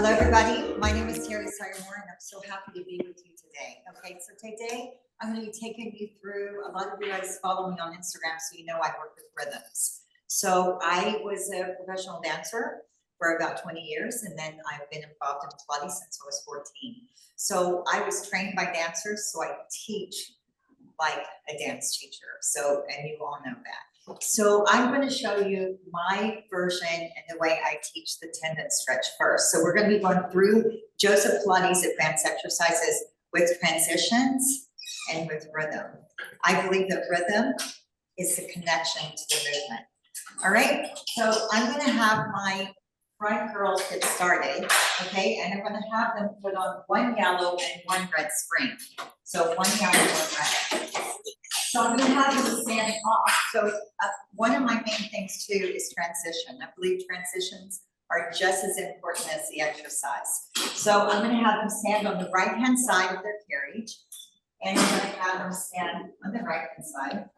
Hello, everybody. My name is Terry Sire-Moore, and I'm so happy to be with you today. Okay, so today I'm going to be taking you through, a lot of you guys follow me on Instagram, so you know I work with rhythms. So I was a professional dancer for about 20 years, and then I've been involved in Pilates since I was 14. So I was trained by dancers, so I teach like a dance teacher. So, and you all know that. So I'm going to show you my version and the way I teach the tendon stretch first. So we're going to be going through Joseph Pilates advanced exercises with transitions and with rhythm. I believe that rhythm is the connection to the movement. All right, so I'm going to have my front girls get started, okay, and I'm going to have them put on one yellow and one red spring. So one yellow, one red. So I'm going to have them stand off. So one of my main things too is transition. I believe transitions are just as important as the exercise. So I'm going to have them stand on the right hand side of their carriage, and I'm going to have them stand on the right hand side,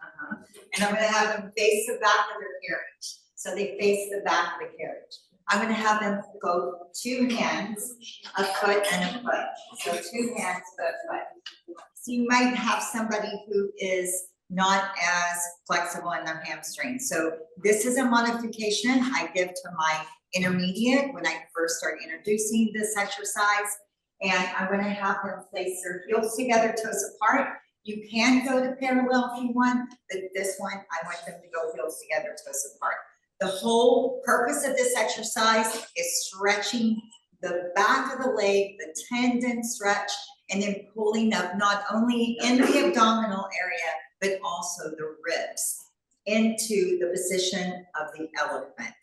and I'm going to have them face the back of their carriage. So they face the back of the carriage. I'm going to have them go two hands, a foot, and a foot. So two hands, foot, foot. So you might have somebody who is not as flexible in their hamstrings. So this is a modification I give to my intermediate when I first start introducing this exercise. And I'm going to have them place their heels together, toes apart. You can go to parallel if you want, but this one, I want them to go heels together, toes apart. The whole purpose of this exercise is stretching the back of the leg, the tendon stretch, and then pulling up not only in the abdominal area, but also the ribs into the position of the elephant.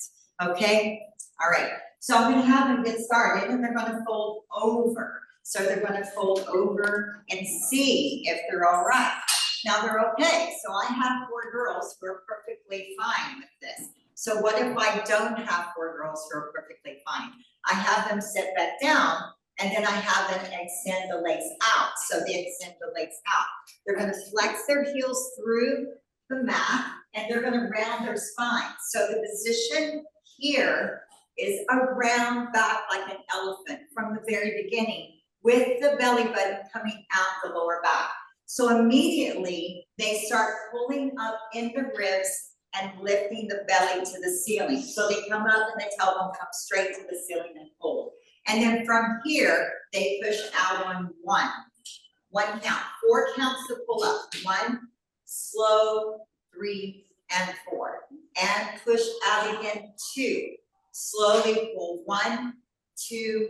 Okay? All right. So I'm going to have them get started, and they're going to fold over. So they're going to fold over and see if they're all right. Now they're okay. So I have 4 girls who are perfectly fine with this. So what if I don't have 4 girls who are perfectly fine? I have them sit back down, and then I have them extend the legs out. So they extend the legs out. They're going to flex their heels through the mat, and they're going to round their spine. So the position here is a round back like an elephant from the very beginning, with the belly button coming out the lower back. So immediately they start pulling up in the ribs and lifting the belly to the ceiling. So they come up and the tailbone comes straight to the ceiling and pull. And then from here, they push out on one count, 4 counts to pull up. 1, slow, 3, and 4. And push out again, 2. Slowly pull 1, 2,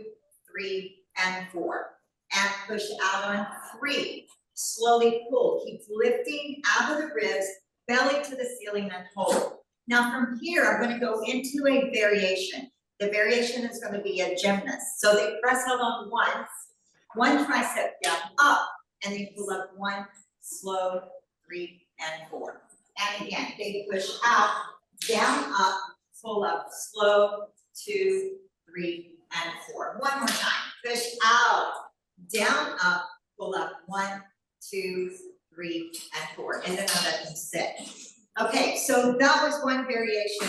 3, and 4. And push out on 3. Slowly pull. Keep lifting out of the ribs, belly to the ceiling, and hold. Now from here, I'm going to go into a variation. The variation is going to be a gymnast. So they press out on one tricep down, up, and they pull up 1, slow, 3, and 4. And again, they push out, down, up, pull up, slow, 2, 3, and 4. One more time. Push out, down, up, pull up, 1, 2, 3, and 4. And then I'll let them sit. Okay, so that was one variation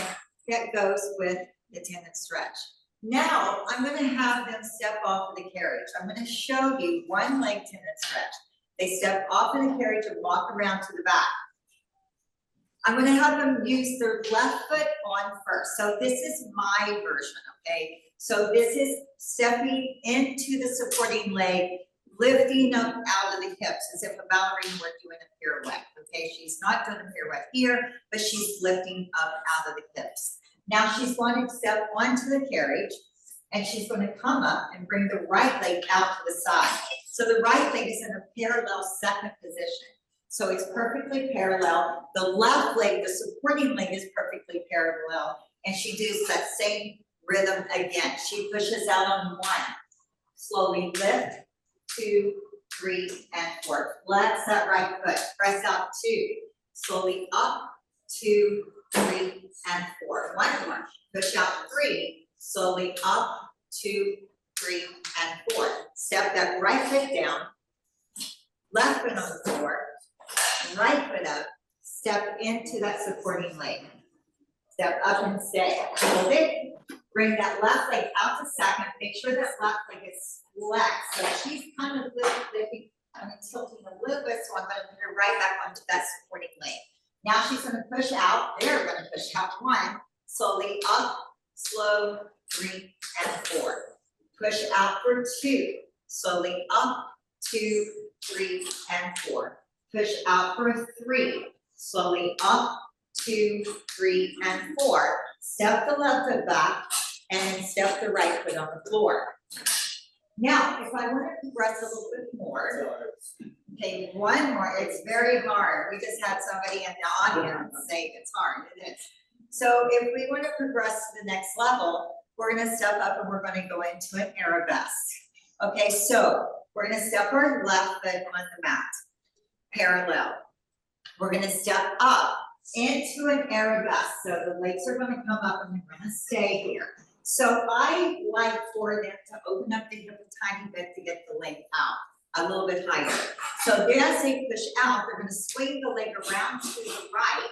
that goes with the tendon stretch. Now I'm going to have them step off of the carriage. I'm going to show you one leg tendon stretch. They step off of the carriage and walk around to the back. I'm going to have them use their left foot on first. So this is my version, okay? So this is stepping into the supporting leg, lifting up out of the hips as if a ballerina were doing a pirouette, okay? She's not doing a pirouette here, but she's lifting up out of the hips. Now she's going to step onto the carriage, and she's going to come up and bring the right leg out to the side. So the right leg is in a parallel second position. So it's perfectly parallel. The left leg, the supporting leg, is perfectly parallel. And she does that same rhythm again. She pushes out on 1. Slowly lift, 2, 3, and 4. Flex that right foot. Press out 2. Slowly up, 2, 3, and 4. One more. Push out 3. Slowly up, 2, 3, and 4. Step that right foot down. Left foot on the floor. Right foot up. Step into that supporting leg. Step up and stay. Hold it. Bring that left leg out to second. Make sure that left leg is flexed. So she's kind of lifting, tilting a little bit. So I'm going to put her right back onto that supporting leg. Now she's going to push out. They're going to push out 1. Slowly up, slow, 3, and 4. Push out for 2. Slowly up, 2, 3, and 4. Push out for 3. Slowly up, 2, 3, and 4. Step the left foot back, and then step the right foot on the floor. Now, if I want to progress a little bit more, okay, 1 more. It's very hard. We just had somebody in the audience say it's hard. It is. So if we want to progress to the next level, we're going to step up and we're going to go into an arabesque. Okay, so we're going to step our left foot on the mat, parallel. We're going to step up into an arabesque. So the legs are going to come up and they're going to stay here. So I like for them to open up the hip a tiny bit to get the leg out, a little bit higher. So as they push out, they're going to swing the leg around to the right,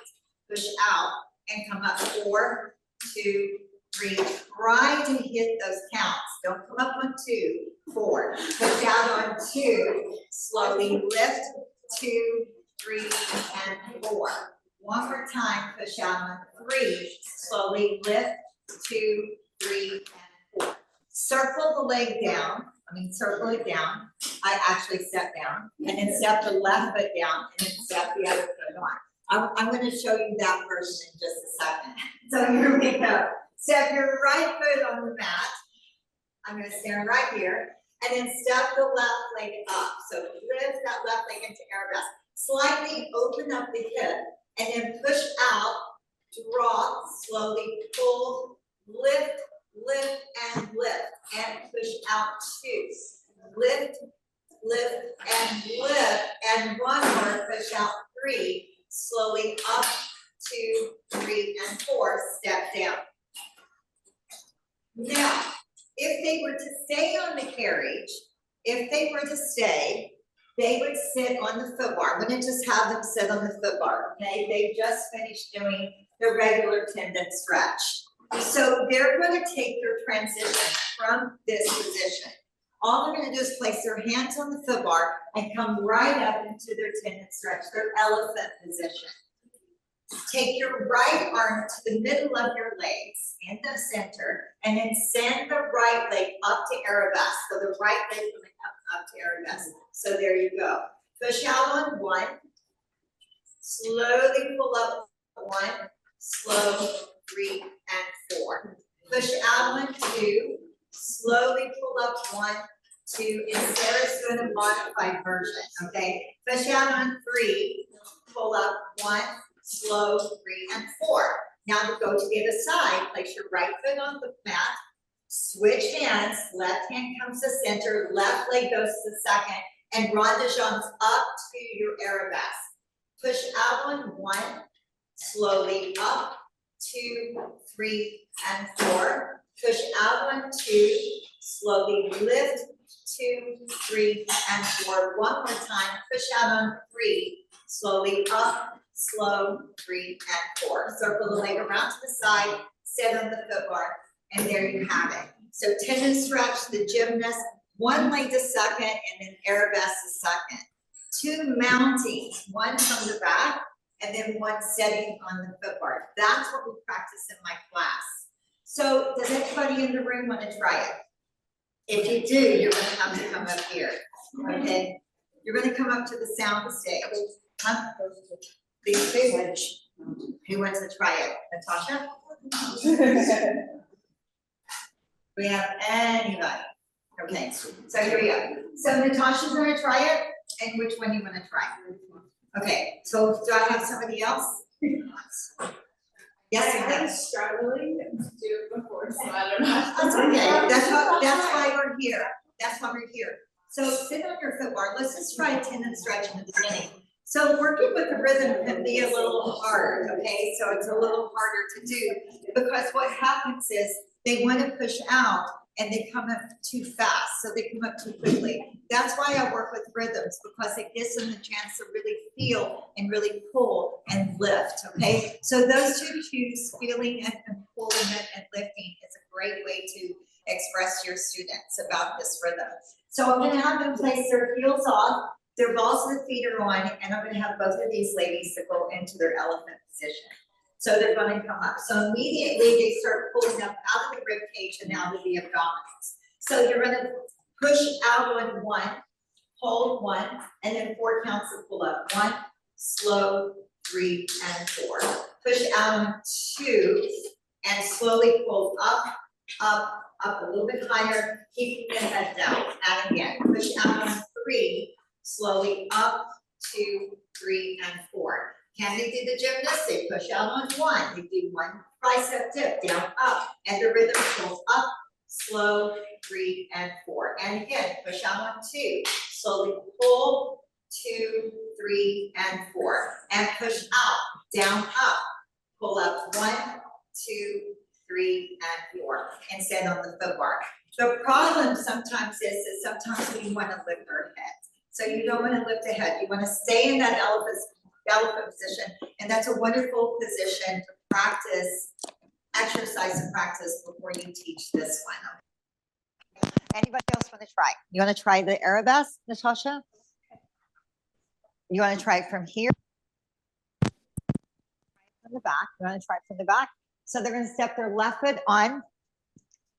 push out, and come up 4, 2, 3. Try to hit those counts. Don't come up on 2, 4. Push out on 2. Slowly lift 2, 3, and 4. One more time. Push out on 3. Slowly lift 2, 3, and 4. Circle the leg down. Circle it down. I actually step down, and then step the left foot down, and then step the other foot on. I'm going to show you that version in just a second. So here we go. Step your right foot on the mat. I'm going to stand right here, and then step the left leg up. So lift that left leg into arabesque. Slightly open up the hip, and then push out, drop, slowly pull, lift, lift, and lift, and push out 2. Lift, lift, and lift, and 1 more, push out 3. Slowly up, 2, 3, and 4, step down. Now, if they were to stay on the carriage, they would sit on the foot bar. I'm going to just have them sit on the foot bar, okay? They just finished doing the regular tendon stretch. So they're going to take their transition from this position. All they're going to do is place their hands on the foot bar and come right up into their tendon stretch, their elephant position. Take your right arm to the middle of your legs in the center, and then send the right leg up to arabesque. So the right leg is going to come up to arabesque. So there you go. Push out on 1. Slowly pull up 1. Slow 3 and 4. Push out on 2. Slowly pull up 1, 2, and Sarah's doing a modified version, okay? Push out on 3, pull up 1, slow 3, and 4. Now to go to the other side, place your right foot on the mat, switch hands, left hand comes to center, left leg goes to second, and ronde de jambes up to your arabesque. Push out on 1, slowly up, 2, 3, and 4. Push out on 2, slowly lift 2, 3, and 4. One more time. Push out on 3, slowly up, slow 3 and 4. Circle the leg around to the side, sit on the foot bar, and there you have it. So tendon stretch, the gymnast, 1 leg to second, and then arabesque to second. 2 mountings, 1 from the back, and then 1 setting on the foot bar. That's what we practice in my class. So does anybody in the room want to try it? If you do, you're going to have to come up here, okay? You're going to come up to the sound stage. Huh? These two? Who wants to try it? Natasha? We have anybody? Okay, so here we go. So Natasha's going to try it, and which one do you want to try? Okay, so do I have somebody else? Yes, I've been struggling to do it before, so I don't know. That's okay. That's why we're here. That's why we're here. So sit on your foot bar. Let's just try a tendon stretch in the beginning. So working with the rhythm can be a little hard, okay? So it's a little harder to do because what happens is they want to push out and they come up too fast, so they come up too quickly. That's why I work with rhythms, because it gives them the chance to really feel and really pull and lift, okay? So those two cues, feeling it and pulling it and lifting, is a great way to express to your students about this rhythm. So I'm gonna have them place their heels off, their balls of the feet are on, and I'm gonna have both of these ladies to go into their elephant position. So they're gonna come up. So immediately they start pulling up out of the rib cage and out of the abdominals. So you're gonna push out on one, hold one, and then 4 counts of pull up. 1, slow, 3, and 4. Push out on 2, and slowly pull up, up, up a little bit higher, keeping the head down. And again, push out on 3, slowly up, 2, 3, and 4. Can they do the gymnast? They push out on 1. They do 1 tricep dip, down, up, and the rhythm goes up, slow, 3, and 4. And again, push out on 2. Slowly pull, 2, 3, and 4. And push out, down, up. Pull up 1, 2, 3, and 4. And stand on the foot bar. The problem sometimes is sometimes we want to lift our head. So you don't want to lift the head. You want to stay in that elephant position, and that's a wonderful position to practice, exercise and practice before you teach this one. Anybody else want to try? You want to try the arabesque, Natasha? You want to try it from here? From the back. You want to try it from the back? So they're going to step their left foot on.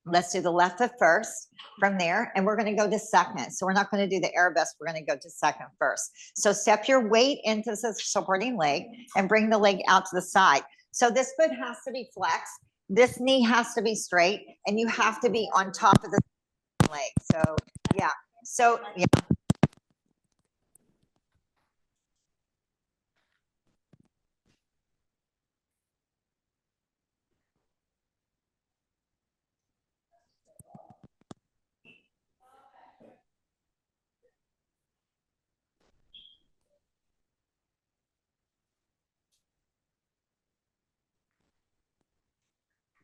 Let's do the left foot first from there, and we're going to go to second. So we're not going to do the arabesque. We're going to go to second first. So step your weight into the supporting leg and bring the leg out to the side. So this foot has to be flexed. This knee has to be straight, and you have to be on top of the leg. So yeah. So yeah.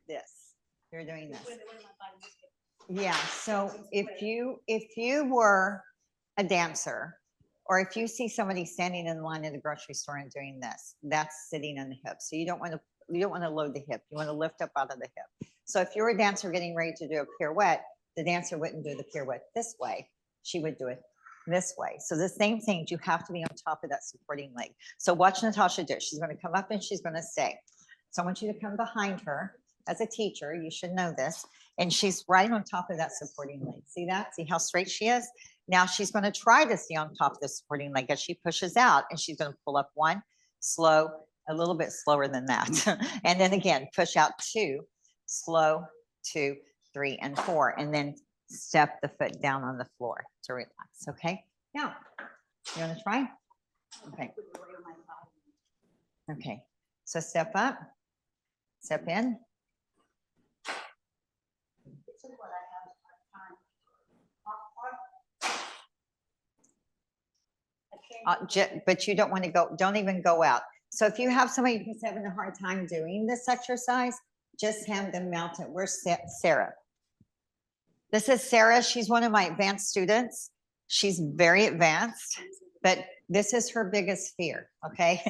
This. You're doing this. Yeah. So if you were a dancer, or if you see somebody standing in line at the grocery store and doing this, that's sitting on the hip. So you don't want to load the hip. You want to lift up out of the hip. So if you're a dancer getting ready to do a pirouette, the dancer wouldn't do the pirouette this way. She would do it this way. So the same thing, you have to be on top of that supporting leg. So watch Natasha do it. She's going to come up and she's going to stay. So I want you to come behind her. As a teacher, you should know this. And she's right on top of that supporting leg. See that? See how straight she is? Now she's going to try to stay on top of the supporting leg as she pushes out, and she's going to pull up 1, slow, a little bit slower than that. And then again, push out 2, slow, 2, 3, and 4. And then step the foot down on the floor to relax. Okay. Now, you want to try? Okay. Okay. So step up, step in. But you don't want to go, don't even go out. So if you have somebody who's having a hard time doing this exercise, just have them mount it. Where's Sarah? This is Sarah. She's one of my advanced students. She's very advanced, but this is her biggest fear. Okay.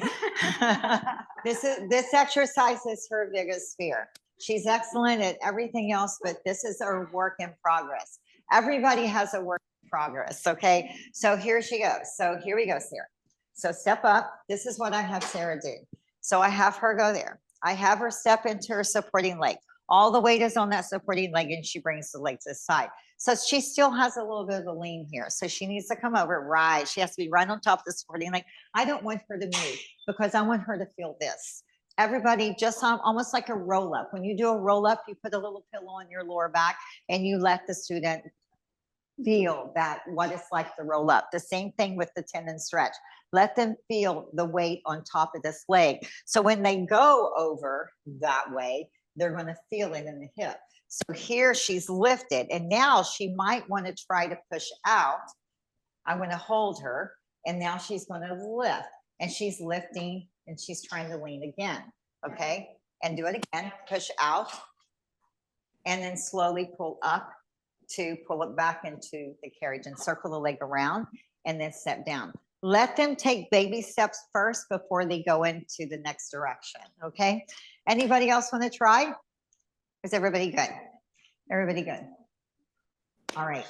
This exercise is her biggest fear. She's excellent at everything else, but this is her work in progress. Everybody has a work in progress. Okay. So here she goes. So here we go, Sarah. So step up. This is what I have Sarah do. So I have her go there. I have her step into her supporting leg. All the weight is on that supporting leg, and she brings the leg to the side. So she still has a little bit of a lean here. So she needs to come over, right? She has to be right on top of the supporting leg. I don't want her to move because I want her to feel this. Everybody just almost like a roll up. When you do a roll up, you put a little pillow on your lower back and you let the student feel that what it's like to roll up. The same thing with the tendon stretch. Let them feel the weight on top of this leg. So when they go over that way, they're going to feel it in the hip. So here she's lifted, and now she might want to try to push out. I'm going to hold her, and now she's going to lift, and she's lifting, and she's trying to lean again. Okay. And do it again. Push out, and then slowly pull up to pull it back into the carriage and circle the leg around and then step down. Let them take baby steps first before they go into the next direction, okay? Anybody else want to try? Is everybody good? Everybody good? All right,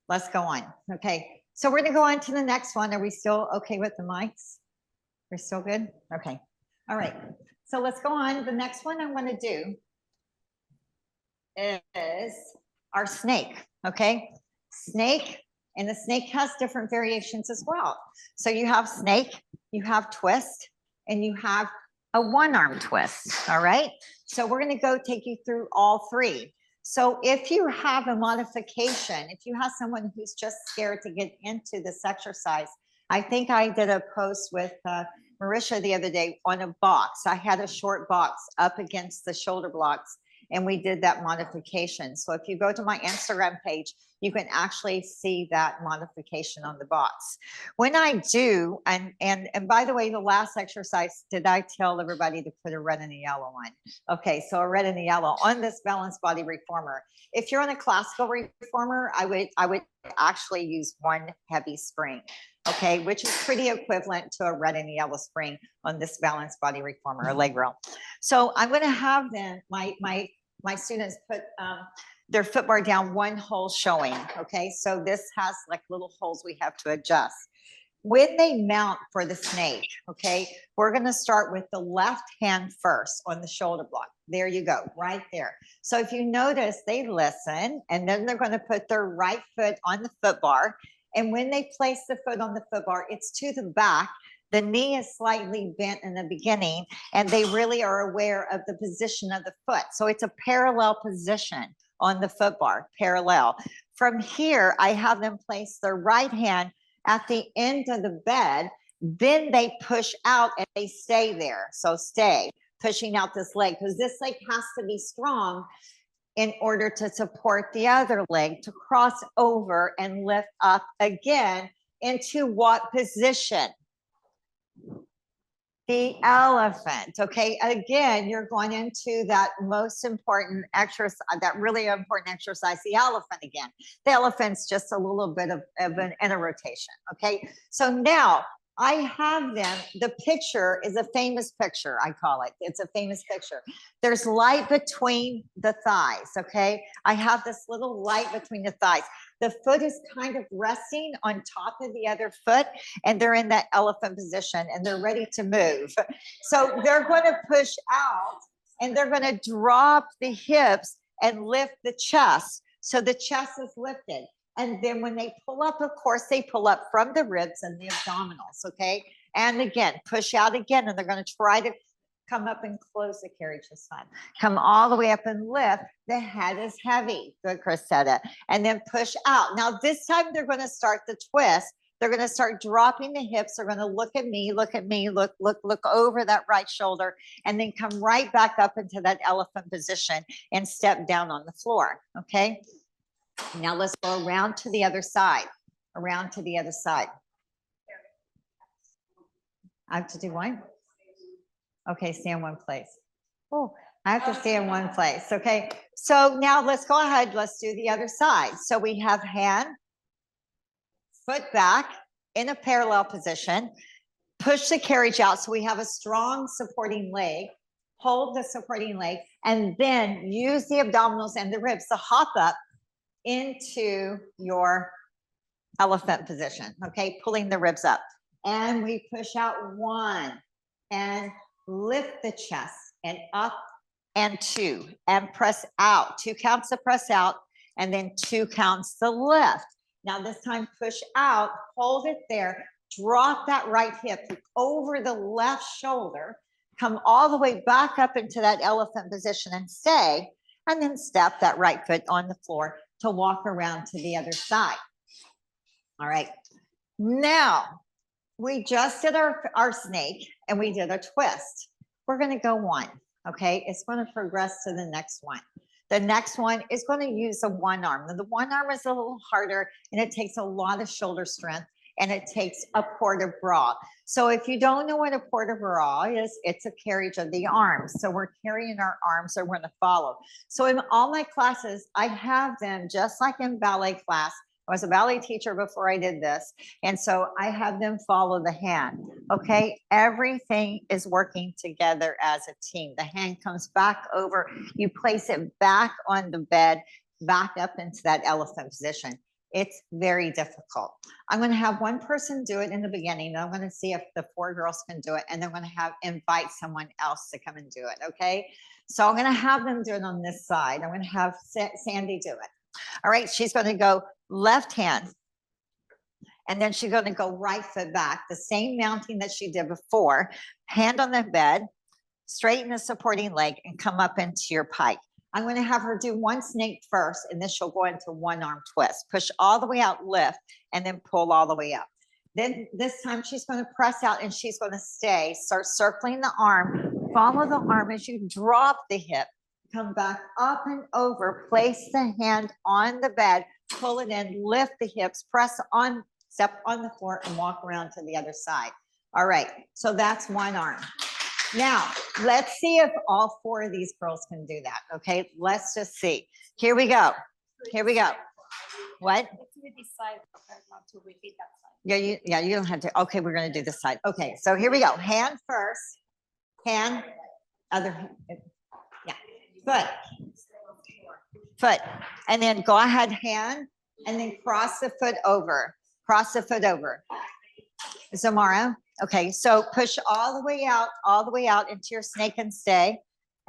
let's go on, okay? So we're gonna go on to the next one. Are we still okay with the mics? We're still good? Okay, all right. So let's go on. The next one I wanna do is our snake, okay? Snake, and the snake has different variations as well. So you have snake, you have twist, and you have a one-arm twist, all right? So we're gonna go take you through all three. So if you have a modification, if you have someone who's just scared to get into this exercise, I think I did a post with Marisha the other day on a box. I had a short box up against the shoulder blocks, and we did that modification. So if you go to my Instagram page, you can actually see that modification on the box. When I do, and by the way, the last exercise, did I tell everybody to put a red and a yellow on? Okay, so a red and a yellow on this balanced body reformer. If you're on a classical reformer, I would actually use one heavy spring, okay, which is pretty equivalent to a red and a yellow spring on this balanced body reformer, or leg roll. So I'm going to have them, my students put their foot bar down one hole showing, okay? So this has like little holes we have to adjust. When they mount for the snake, okay, we're going to start with the left hand first on the shoulder block. There you go, right there. So if you notice, they listen, and then they're going to put their right foot on the foot bar. And when they place the foot on the foot bar, it's to the back. The knee is slightly bent in the beginning, and they really are aware of the position of the foot. So it's a parallel position on the foot bar, parallel. From here, I have them place their right hand at the end of the bed. Then they push out and they stay there. So stay, pushing out this leg, because this leg has to be strong in order to support the other leg to cross over and lift up again into what position? The elephant, okay? Again, you're going into that most important exercise, that really important exercise, the elephant again. The elephant's just a little bit of an inner rotation, okay? So now I have them, the picture is a famous picture, I call it. It's a famous picture. There's light between the thighs, okay? I have this little light between the thighs. The foot is kind of resting on top of the other foot, and they're in that elephant position, and they're ready to move. So they're going to push out, and they're going to drop the hips and lift the chest. So the chest is lifted. And then when they pull up, of course, they pull up from the ribs and the abdominals, okay? And again, push out again, and they're going to try to come up and close the carriage this time. Come all the way up and lift. The head is heavy. Good, Chrisetta. And then push out. Now, this time they're going to start the twist. They're going to start dropping the hips. They're going to look at me, look over that right shoulder, and then come right back up into that elephant position and step down on the floor, okay? Now let's go around to the other side, around to the other side. I have to do one? Okay, stay in one place. Oh, I have to stay in one place, okay? So now let's go ahead, let's do the other side. So we have hand, foot back in a parallel position, push the carriage out so we have a strong supporting leg, hold the supporting leg, and then use the abdominals and the ribs to hop up into your elephant position, okay? Pulling the ribs up. And we push out one, and lift the chest, and up, and two, and press out. 2 counts to press out, and then 2 counts to lift. Now this time push out, hold it there, drop that right hip over the left shoulder, come all the way back up into that elephant position and stay, and then step that right foot on the floor to walk around to the other side. All right, now we just did our snake and we did a twist. We're going to go one, okay? It's going to progress to the next one. The next one is going to use a one arm. Now, the one arm is a little harder and it takes a lot of shoulder strength. and it takes a port de bras. So if you don't know what a port de bras is, it's a carriage of the arms. So we're carrying our arms, so we're going to follow. So in all my classes, I have them just like in ballet class. I was a ballet teacher before I did this. And so I have them follow the hand. Okay. Everything is working together as a team. The hand comes back over. You place it back on the bed, back up into that elephant position. It's very difficult. I'm going to have one person do it in the beginning. And I'm going to see if the 4 girls can do it. And then I'm going to invite someone else to come and do it. Okay. So I'm going to have them do it on this side. I'm going to have Sandy do it. All right. She's going to go left hand. And then she's going to go right foot back. The same mounting that she did before. Hand on the bed, straighten the supporting leg and come up into your pike. I'm going to have her do one snake first, and then she'll go into one arm twist. Push all the way out, lift, and then pull all the way up. Then this time she's going to press out and she's going to stay. Start circling the arm. Follow the arm as you drop the hip. Come back up and over. Place the hand on the bed. Pull it in. Lift the hips. Press on. Step on the floor and walk around to the other side. All right. So that's one arm. Now, let's see if all 4 of these girls can do that. Okay, let's just see. Here we go. Here we go. What? Not to repeat that side. Yeah, you don't have to. Okay, we're going to do this side. Okay, so here we go. Hand first. Hand, other hand. Yeah, foot. Foot. And then go ahead, hand, and then cross the foot over. Cross the foot over. Zamara. Okay, so push all the way out into your snake and stay,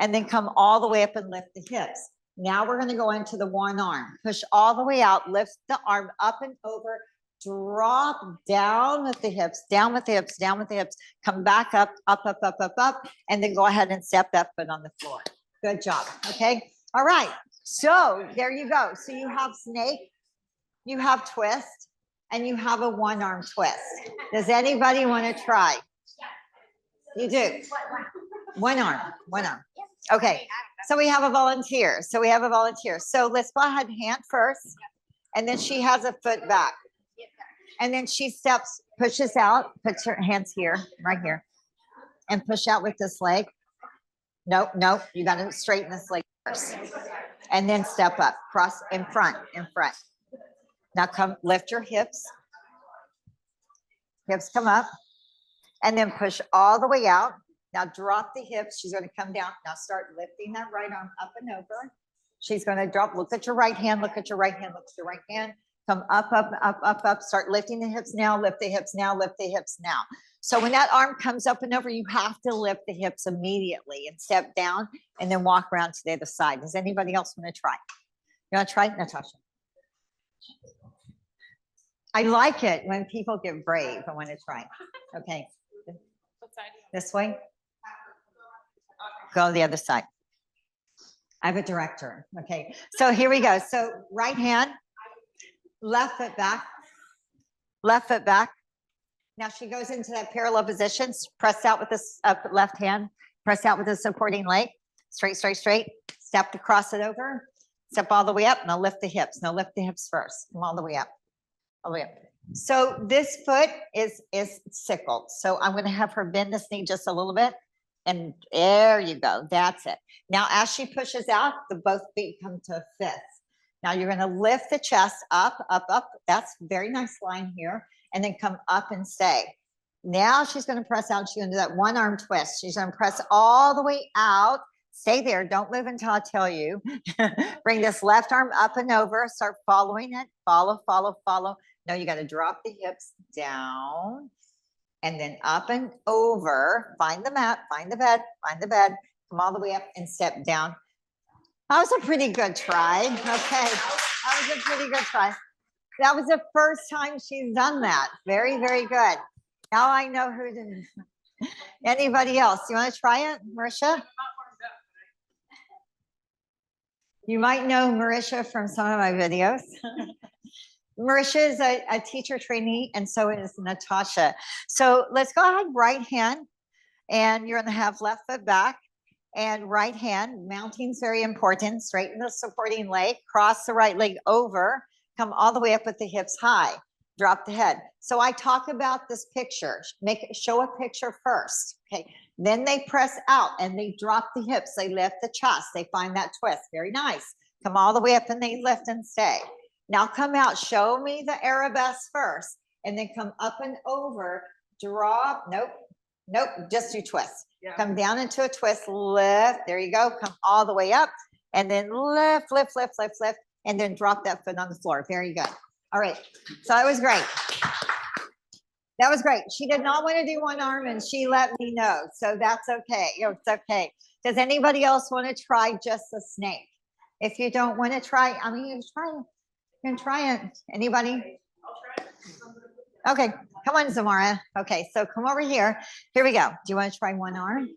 and then come all the way up and lift the hips. Now we're going to go into the one arm. Push all the way out, lift the arm up and over, drop down with the hips, down with the hips, down with the hips, come back up, up, up, up, up, up, and then go ahead and step that foot on the floor. Good job. Okay. All right. So there you go. So you have snake, you have twist, and you have a one arm twist. Does anybody want to try? You do. One arm. Okay. So we have a volunteer. So let's go ahead, hand first. And then she has a foot back. And then she steps, pushes out, puts her hands here, right here. And push out with this leg. Nope. You got to straighten this leg first. And then step up, cross in front. Now come, lift your hips. Hips come up. And then push all the way out. Now drop the hips. She's going to come down. Now start lifting that right arm up and over. She's going to drop. Look at your right hand. Look at your right hand. Come up, up, up, up, up. Start lifting the hips now. Lift the hips now. Lift the hips now. So when that arm comes up and over, you have to lift the hips immediately and step down and then walk around to the other side. Does anybody else want to try? You want to try, Natasha? I like it when people get brave. I want to try. Okay. This way. Go the other side. I have a director. Okay. So here we go. So right hand, left foot back, left foot back. Now she goes into that parallel position. Press out with this left hand. Press out with the supporting leg. Straight. Step to cross it over. Step all the way up. Now lift the hips. Now lift the hips first. Come all the way up. All the way up. So this foot is sickled. So I'm going to have her bend this knee just a little bit. And there you go. That's it. Now, as she pushes out, the both feet come to a fifth. Now you're going to lift the chest up, up, up. That's a very nice line here. And then come up and stay. Now she's going to press out. She's going to do that one arm twist. She's going to press all the way out. Stay there. Don't move until I tell you. Bring this left arm up and over. Start following it. Follow. No, you got to drop the hips down and then up and over. Find the mat, find the bed. Come all the way up and step down. That was a pretty good try. Okay, that was a pretty good try. That was the first time she's done that. Very, very good. Now I know who to. Anybody else? You want to try it, Marisha? You might know Marisha from some of my videos. Marisha is a teacher trainee, and so is Natasha. So let's go ahead, right hand, and you're going to have left foot back and right hand. Mounting is very important. Straighten the supporting leg, cross the right leg over, come all the way up with the hips high. drop the head. So I talk about this picture, show a picture first, okay? Then they press out and they drop the hips, they lift the chest, they find that twist, very nice. Come all the way up and they lift and stay. Now come out, show me the arabesque first, and then come up and over, drop, nope, just do twists. Yeah. Come down into a twist, lift, there you go, come all the way up, and then lift, and then drop that foot on the floor, very good. All right, so that was great. That was great. She did not want to do one arm and she let me know, so that's okay, it's okay. Does anybody else want to try just a snake? If you don't want to try, I mean, you can try it. Anybody? I'll try it. Okay, come on, Zamara. Okay, so come over here. Here we go. Do you want to try one arm?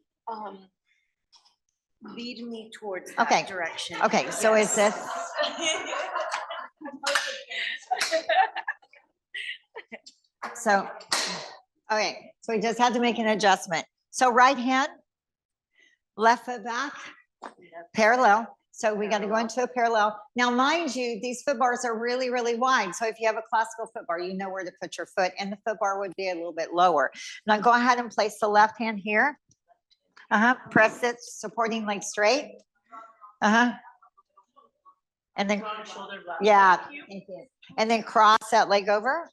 Lead me towards that direction. Okay, so yes. Is this? So, okay, so we just had to make an adjustment. So right hand, left foot back, parallel. So we got to go into a parallel. Now, mind you, these foot bars are really, really wide. So if you have a classical foot bar, you know where to put your foot, and the foot bar would be a little bit lower. Now go ahead and place the left hand here. Press it, supporting leg straight. And then, yeah, thank you. And then cross that leg over.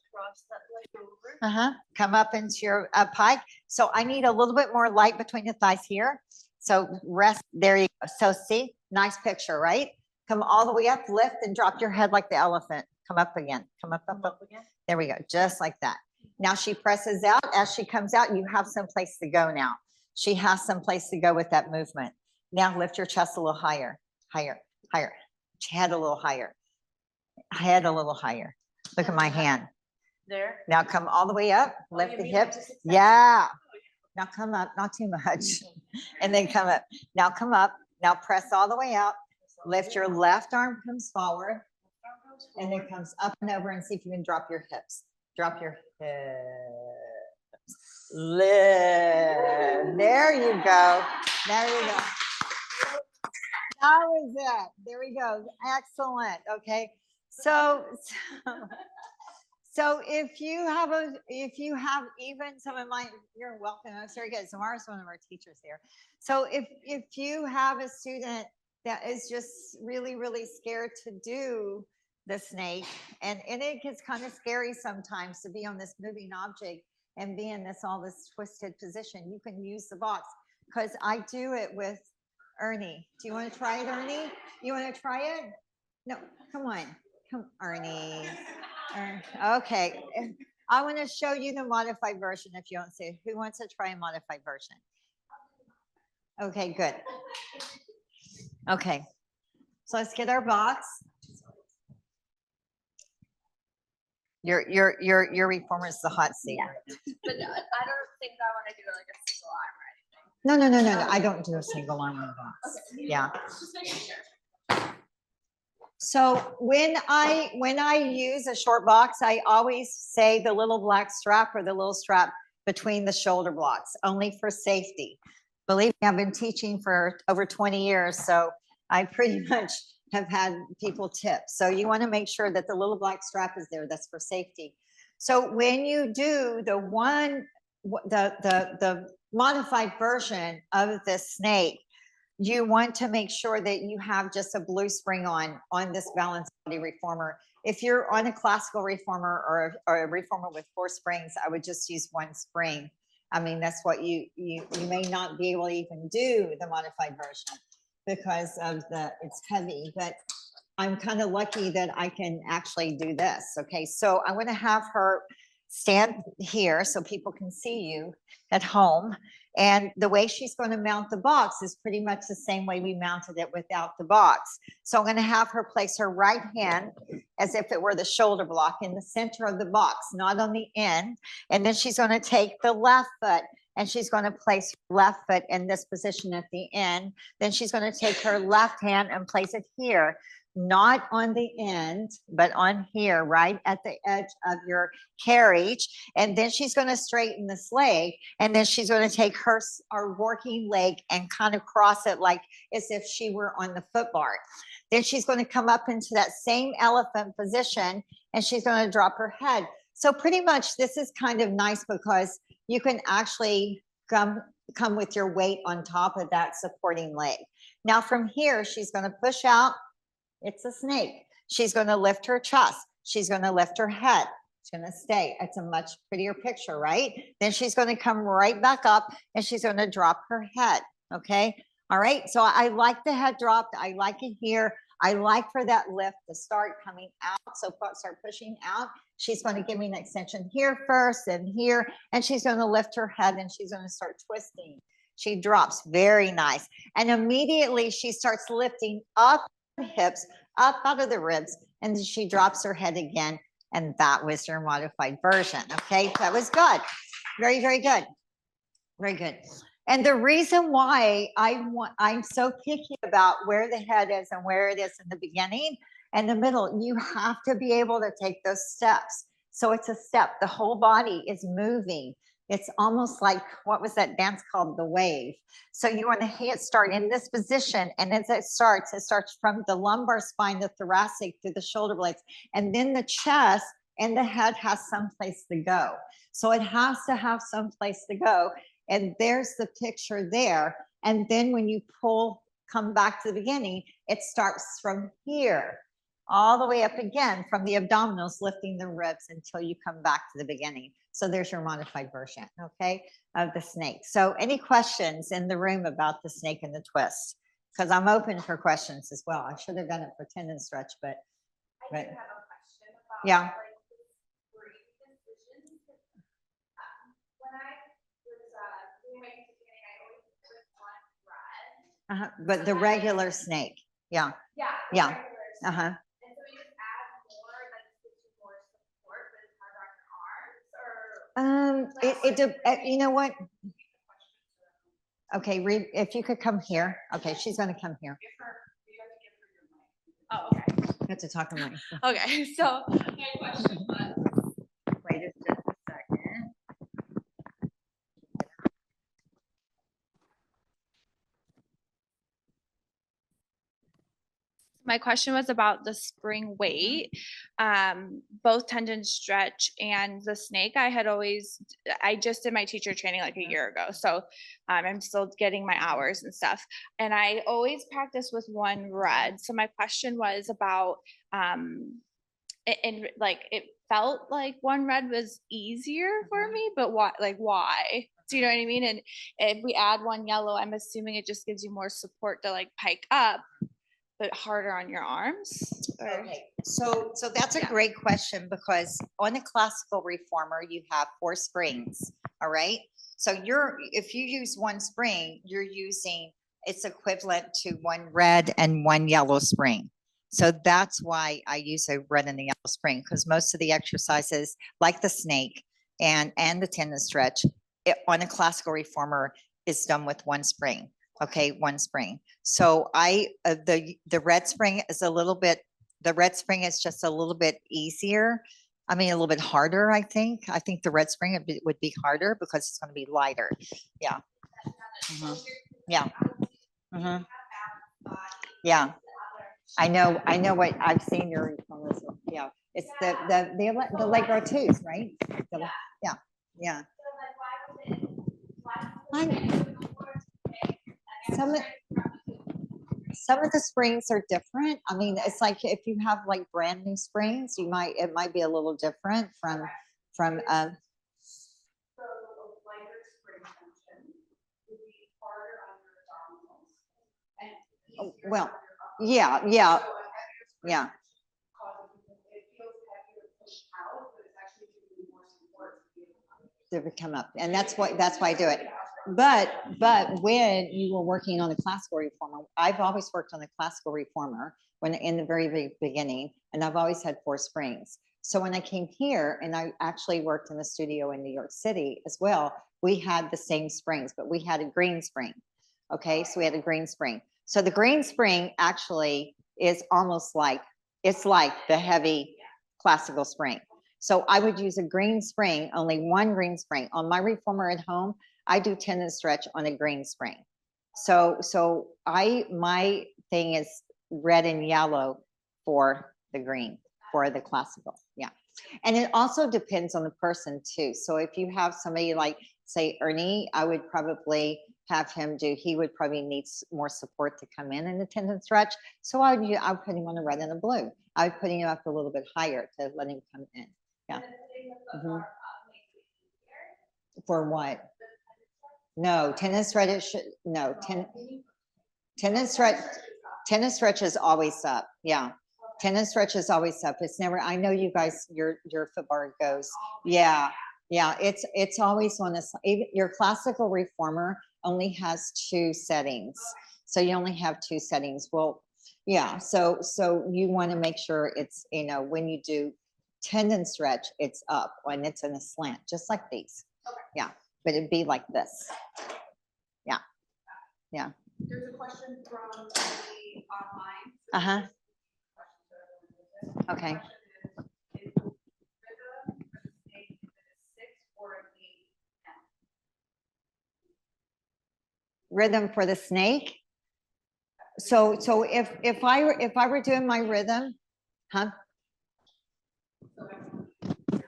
Come up into your pike. So I need a little bit more light between the thighs here. So rest, there you go. So see, nice picture, right? Come all the way up, lift and drop your head like the elephant. Come up again, come up again. There we go, just like that. Now she presses out. As she comes out, you have some place to go now. She has some place to go with that movement. Now lift your chest a little higher, higher, higher. Head a little higher, head a little higher. Look at my hand. There. Now come all the way up, lift the hips. Yeah. Now come up, not too much. And then come up. Now come up. Now press all the way out. Lift your left arm comes forward. And then comes up and over, and see if you can drop your hips. Drop your hips. Lift. There you go. There you go. That was it. There we go. Excellent. Okay. So if you have even some of my, you're welcome. That's very good. Samara's one of our teachers here. So if you have a student that is just really, really scared to do the snake, and it gets kind of scary sometimes to be on this moving object and be in this twisted position, you can use the box, because I do it with Ernie. Do you want to try it, Ernie? You want to try it? No, come on. Come, Ernie. Okay. I want to show you the modified version if you don't see it. Who wants to try a modified version? Okay, good. Okay. So let's get our box. Your reformer is the hot seat. Yeah. But I don't think I want to do like a single arm or anything. No. I don't do a single arm in the box. Okay. Yeah. Just making sure. So when I use a short box, I always say the little black strap or the little strap between the shoulder blocks, only for safety. Believe me, I've been teaching for over 20 years, so I pretty much have had people tip. So you want to make sure that the little black strap is there. That's for safety. So when you do the modified version of this snake, you want to make sure that you have just a blue spring on this balanced body reformer. If you're on a classical reformer or a reformer with 4 springs, I would just use 1 spring. I mean, that's what you may not be able to even do the modified version because of it's heavy, but I'm kind of lucky that I can actually do this. Okay, so I want to have her stand here so people can see you at home. And the way she's going to mount the box is pretty much the same way we mounted it without the box. So I'm going to have her place her right hand as if it were the shoulder block in the center of the box, not on the end. And then she's going to take the left foot and she's going to place her left foot in this position at the end. Then she's going to take her left hand and place it here, not on the end, but on here, right at the edge of your carriage. And then she's going to straighten this leg. And then she's going to take our working leg and kind of cross it like as if she were on the foot bar. Then she's going to come up into that same elephant position and she's going to drop her head. So pretty much this is kind of nice because you can actually come with your weight on top of that supporting leg. Now from here, she's going to push out. It's a snake. She's going to lift her chest. She's going to lift her head. She's going to stay. It's a much prettier picture, right? Then she's going to come right back up and she's going to drop her head. Okay. All right. So I like the head dropped. I like it here. I like for that lift to start coming out. So start pushing out. She's going to give me an extension here first and here, and she's going to lift her head and she's going to start twisting. She drops, very nice. And immediately she starts lifting up the hips, up out of the ribs, and then she drops her head again. And that was your modified version. Okay, that was good. Very, very good. Very good. And the reason why I'm so picky about where the head is and where it is in the beginning and the middle, you have to be able to take those steps. So it's a step. The whole body is moving. It's almost like, what was that dance called? The wave. So you want to start in this position. And as it starts from the lumbar spine, the thoracic, through the shoulder blades, and then the chest and the head has someplace to go. So it has to have someplace to go. And there's the picture there. And then when you come back to the beginning, it starts from here, all the way up again from the abdominals, lifting the ribs until you come back to the beginning. So there's your modified version, okay, of the snake. So any questions in the room about the snake and the twist? Because I'm open for questions as well. I should have done it for tendon stretch, but. I do have a question about yeah. like this decisions. When I was doing my beginning, I always put one thread. But the regular snake, yeah. Yeah. Yeah. And so you just add more, like gives you more support, but it's harder on your arms, or. You know what? Okay, read, if you could come here. Okay, she's going to come here. Oh, okay. You have to talk to me. Okay, so my question was. Wait just a second. My question was about the spring weight, both tendon stretch and the snake. I just did my teacher training like a year ago. So I'm still getting my hours and stuff. And I always practice with one red. So my question was about, and like, it felt like one red was easier for me, but why? Do you know what I mean? And if we add one yellow, I'm assuming it just gives you more support to like pike up, but harder on your arms? Okay, so that's a great question, because on a classical reformer, you have 4 springs, all right? So if you use one spring, it's equivalent to 1 red and 1 yellow spring. So that's why I use a red and a yellow spring, because most of the exercises, like the snake and the tendon stretch, on a classical reformer is done with 1 spring. Okay, 1 spring. So the red spring is just a little bit easier. I mean, a little bit harder, I think. I think the red spring would be harder because it's going to be lighter. Yeah. Yeah. Yeah. I know what I've seen your reformers. Yeah. It's the leg row twos, right? Yeah. Some of the springs are different. I mean, it's like if you have like brand new springs, it might be a little different from well, yeah. To come up, and that's why I do it. But when you were working on the classical reformer, I've always worked on the classical reformer when in the very, very beginning, and I've always had 4 springs. So when I came here, and I actually worked in the studio in New York City as well, we had the same springs, but we had a green spring. Okay, so we had a green spring. So the green spring actually is almost like, it's like the heavy classical spring. So I would use a green spring, only 1 green spring. On my reformer at home, I do tendon stretch on a green spring. So my thing is red and yellow for the green, for the classical. Yeah. And it also depends on the person too. So if you have somebody like, say, Ernie, I would probably have him he would probably need more support to come in the tendon stretch. So I would put him on a red and a blue. I would put him up a little bit higher to let him come in. Yeah. Mhm. For what? No, tendon stretch, it should, no, tendon stretch is always up. Yeah. Tendon stretch is always up. It's never, I know you guys, your foot bar goes. Yeah. Yeah. It's always on this, your classical reformer only has 2 settings. So you only have 2 settings. Well, yeah. So you want to make sure it's, when you do tendon stretch, it's up when it's in a slant, just like these. Yeah. But it'd be like this. Yeah. Yeah. There's a question from the online. Uh-huh. Okay. Rhythm for the snake. So if I were doing my rhythm, huh?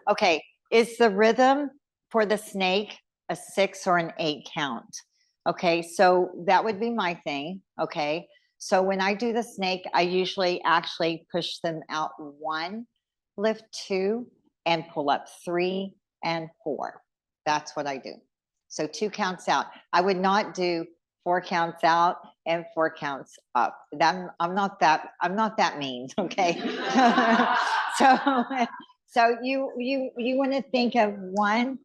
Okay, is the rhythm for the snake a 6 or an 8 count? Okay, so that would be my thing. Okay, so when I do the snake, I usually actually push them out 1, lift 2, and pull up 3 and 4. That's what I do. So 2 counts out. I would not do 4 counts out and 4 counts up. I'm not that mean. Okay, so you want to think of 1.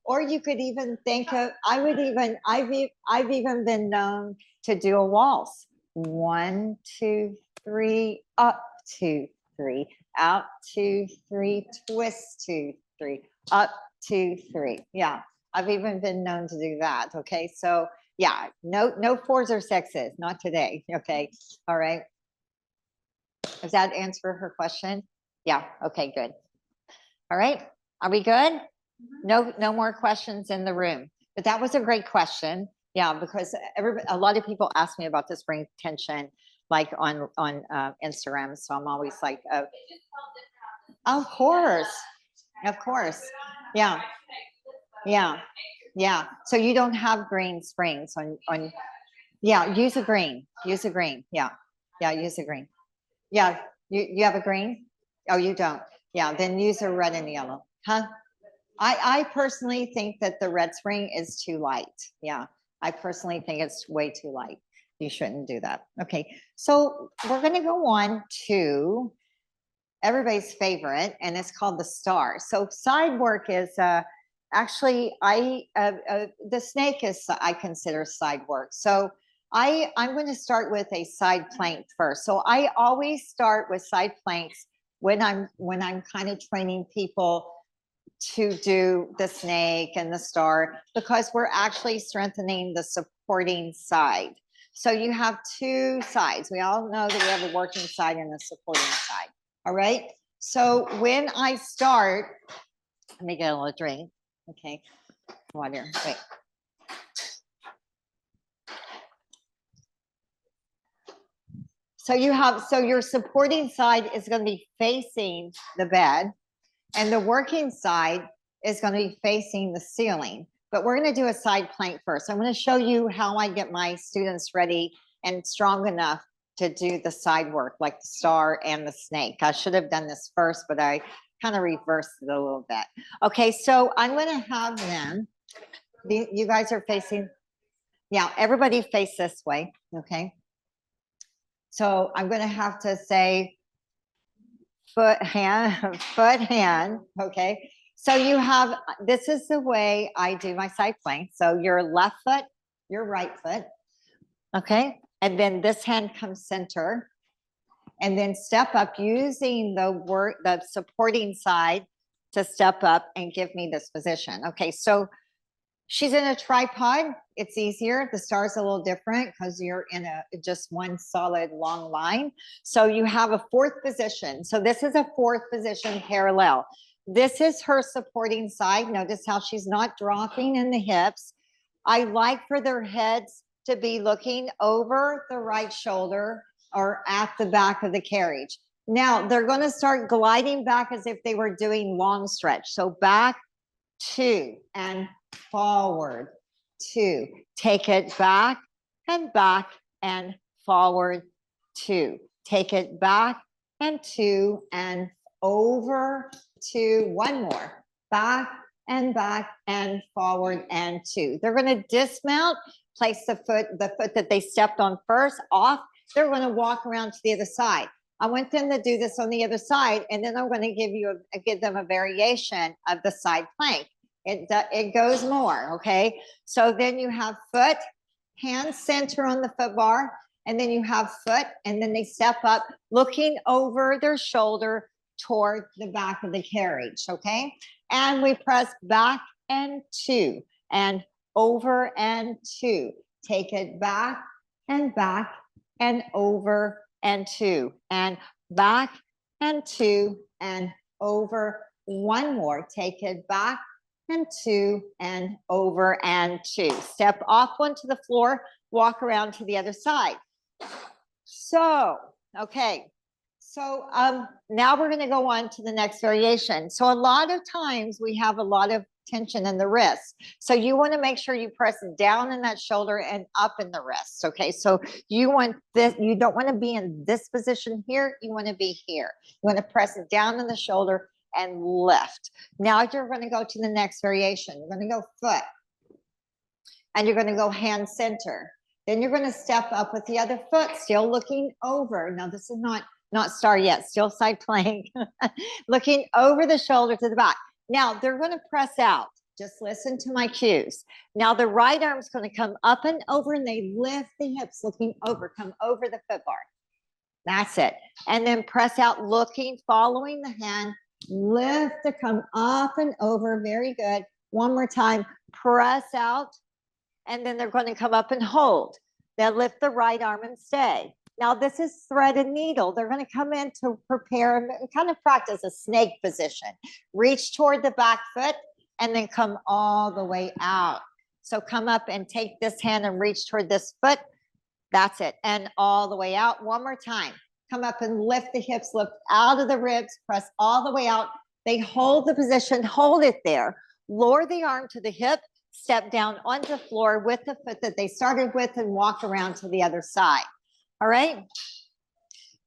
Or you could even think of, I've even been known to do a waltz. 1, 2, 3, up, 2, 3, out, 2, 3, twist, 2, 3, up, 2, 3. Yeah, I've even been known to do that. Okay, so yeah, no 4s or 6s, not today. Okay, all right. Does that answer her question? Yeah, okay, good. All right, are we good? No more questions in the room. But that was a great question. Yeah, because a lot of people ask me about the spring tension, like on Instagram. So I'm always like, of course, yeah, yeah. So you don't have green springs on. Yeah, use a green. Yeah, use a green. Yeah, you have a green. Oh, you don't. Yeah, then use a red and yellow. Huh? I personally think that the red spring is too light. Yeah, I personally think it's way too light. You shouldn't do that. Okay, so we're going to go on to everybody's favorite, and it's called the star. So side work is actually the snake is, I consider side work. So I'm going to start with a side plank first. So I always start with side planks when I'm kind of training people to do the snake and the star, because we're actually strengthening the supporting side. So you have 2 sides. We all know that we have a working side and a supporting side. All right. So when I start, let me get a little drink. Okay. Water. Wait. So your supporting side is going to be facing the bed, and the working side is going to be facing the ceiling. But we're going to do a side plank first. I'm going to show you how I get my students ready and strong enough to do the side work, like the star and the snake. I should have done this first, but I kind of reversed it a little bit. Okay, so I'm going to have them, you guys are facing, yeah, everybody face this way, okay? So I'm going to have to say foot, hand, okay? So you have, this is the way I do my side plank. So your left foot, your right foot, okay? And then this hand comes center, and then step up using the supporting side to step up and give me this position. Okay, so she's in a tripod. It's easier. The star's a little different because you're in just one solid long line. So you have a 4th position. So this is a 4th position parallel. This is her supporting side. Notice how she's not dropping in the hips. I like for their heads to be looking over the right shoulder or at the back of the carriage. Now they're going to start gliding back as if they were doing long stretch. So back, 2, and forward, 2. Take it back and forward, 2. Take it back and 2 and over, 2. One more. Back and forward and 2. They're going to dismount, place the foot that they stepped on first off. They're going to walk around to the other side. I want them to do this on the other side, and then I'm going to give them a variation of the side plank. It goes more, okay? So then you have foot, hand center on the foot bar, and then you have foot, and then they step up, looking over their shoulder toward the back of the carriage, okay? And we press back and 2, and over and 2. Take it back and over and 2, and back and 2 and over. One more. Take it back and 2 and over and 2. Step off onto the floor, walk around to the other side. So, okay. So now we're going to go on to the next variation. So a lot of times we have a lot of tension in the wrist. So you want to make sure you press down in that shoulder and up in the wrist. Okay. So you want this, you don't want to be in this position here. You want to be here. You want to press it down in the shoulder and lift. Now you're going to go to the next variation. You're going to go foot, and you're going to go hand center. Then you're going to step up with the other foot, still looking over. Now this is not star yet, still side plank, looking over the shoulder to the back. Now they're going to press out. Just listen to my cues. Now the right arm's going to come up and over, and they lift the hips, looking over, come over the foot bar. That's it. And then press out, looking, following the hand, lift to come up and over. Very good. One more time. Press out, and then they're going to come up and hold. They'll lift the right arm and stay. Now this is thread and needle. They're going to come in to prepare and kind of practice a snake position. Reach toward the back foot and then come all the way out. So come up and take this hand and reach toward this foot. That's it. And all the way out. One more time. Come up and lift the hips, lift out of the ribs, press all the way out. They hold the position, hold it there. Lower the arm to the hip, step down onto the floor with the foot that they started with, and walk around to the other side. All right,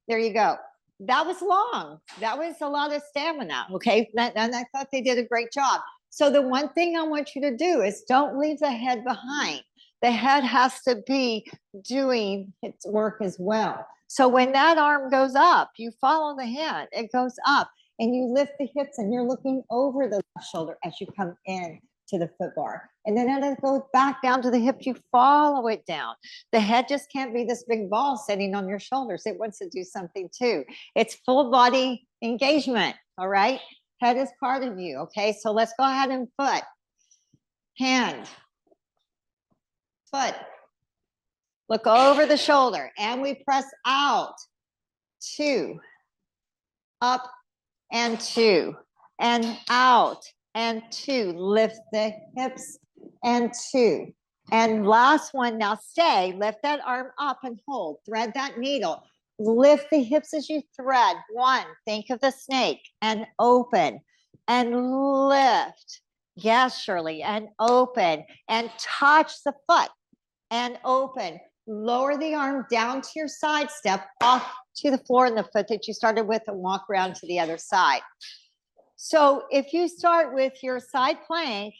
there you go. That was long. That was a lot of stamina, okay? And I thought they did a great job. So the one thing I want you to do is don't leave the head behind. The head has to be doing its work as well. So when that arm goes up, you follow the hand, it goes up, and you lift the hips, and you're looking over the left shoulder as you come in to the foot bar. And then as it goes back down to the hip, you follow it down. The head just can't be this big ball sitting on your shoulders. It wants to do something too. It's full body engagement, all right? Head is part of you, okay? So let's go ahead and foot, hand, foot. Look over the shoulder, and we press out, 2, up and 2, and out and 2. Lift the hips and 2. And last one, now stay, lift that arm up and hold, thread that needle, lift the hips as you thread. 1, think of the snake, and open and lift. Yes, Shirley, and open and touch the foot and open. Lower the arm down to your side, step off to the floor in the foot that you started with, and walk around to the other side. So if you start with your side plank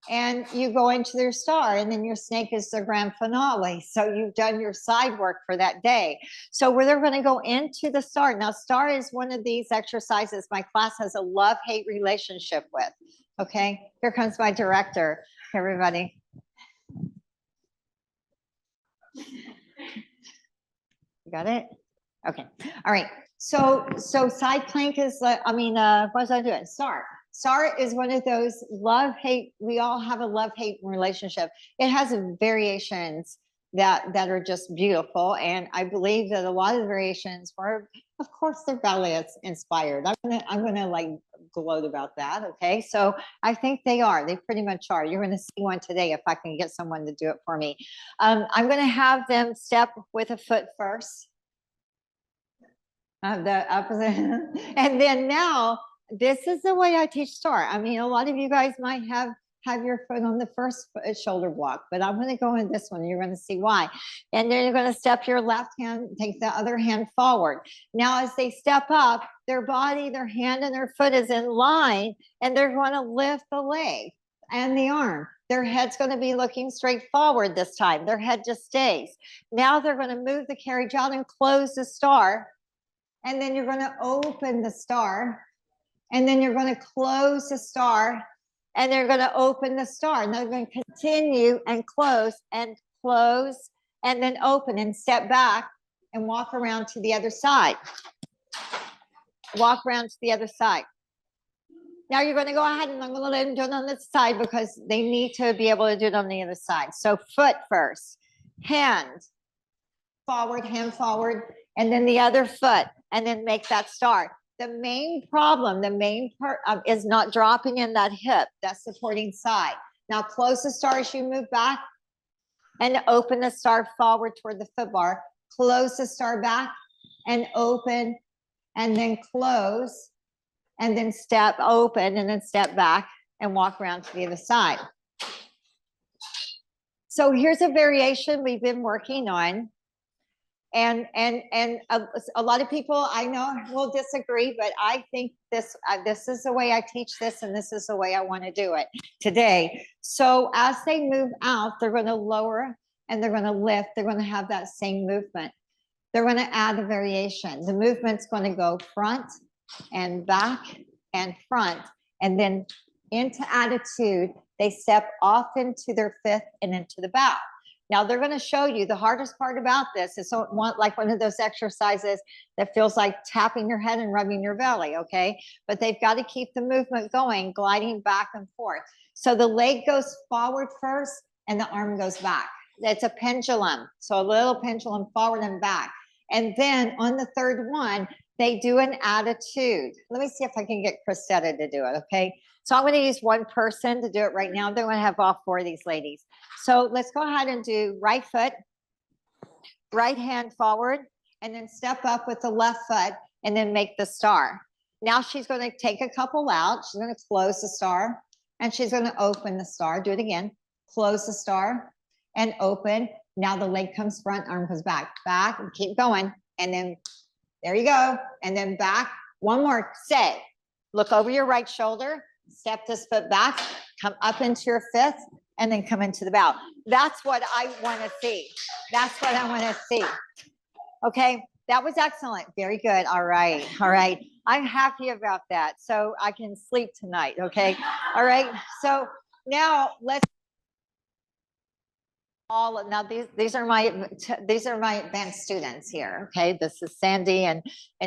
and you go into their star, and then your snake is the grand finale. So you've done your side work for that day. So where they're going to go into the star. Now, star is one of these exercises my class has a love-hate relationship with. Okay, here comes my director, everybody. You got it? Okay. All right. So side plank is, what was I doing? Star. Star is one of those love-hate. We all have a love-hate relationship. It has variations that are just beautiful. And I believe that a lot of the variations were, of course, they're ballet inspired. I'm gonna like gloat about that. Okay. So I think they are. They pretty much are. You're going to see one today if I can get someone to do it for me. I'm going to have them step with a foot first. The opposite. And then now, this is the way I teach star. I mean, a lot of you guys might have your foot on the first shoulder block, but I'm going to go in this one. You're going to see why. And then you're going to step your left hand, take the other hand forward. Now, as they step up, their body, their hand and their foot is in line, and they're going to lift the leg and the arm. Their head's going to be looking straight forward this time. Their head just stays. Now they're going to move the carriage out and close the star. And then you're going to open the star. And then you're going to close the star. And they're going to open the star. And they're going to continue and close, and then open and step back and walk around to the other side. Walk around to the other side. Now you're going to go ahead, and I'm going to let them do it on this side because they need to be able to do it on the other side. So foot first, hand forward, and then the other foot, and then make that start. The main problem, the main part is not dropping in that hip, that supporting side. Now close the star as you move back, and open the star forward toward the foot bar. Close the star back and open, and then close. And then step open, and then step back and walk around to the other side. So here's a variation we've been working on. And a lot of people I know will disagree, but I think this is the way I teach this, and this is the way I want to do it today. So as they move out, they're going to lower and they're going to lift. They're going to have that same movement. They're going to add a variation. The movement's going to go front and back and front, and then into attitude, they step off into their fifth and into the bow. Now they're going to show you the hardest part about this is like one of those exercises that feels like tapping your head and rubbing your belly, okay? But they've got to keep the movement going, gliding back and forth. So the leg goes forward first and the arm goes back. It's a pendulum, so a little pendulum forward and back. And then on the third one, they do an attitude. Let me see if I can get Chrisetta to do it, okay? So I'm going to use one person to do it right now. They're going to have all four of these ladies. So let's go ahead and do right foot, right hand forward, and then step up with the left foot, and then make the star. Now she's going to take a couple out. She's going to close the star, and she's going to open the star. Do it again. Close the star and open. Now the leg comes front, arm comes back, and keep going. And then there you go. And then back. One more. Stay. Look over your right shoulder. Step this foot back. Come up into your fifth. And then come into the bow. That's what I want to see. That's what I want to see. Okay. That was excellent. Very good. All right. All right. I'm happy about that. So I can sleep tonight. Okay. All right. So now let's. Now these are my advanced students here. Okay, this is Sandy and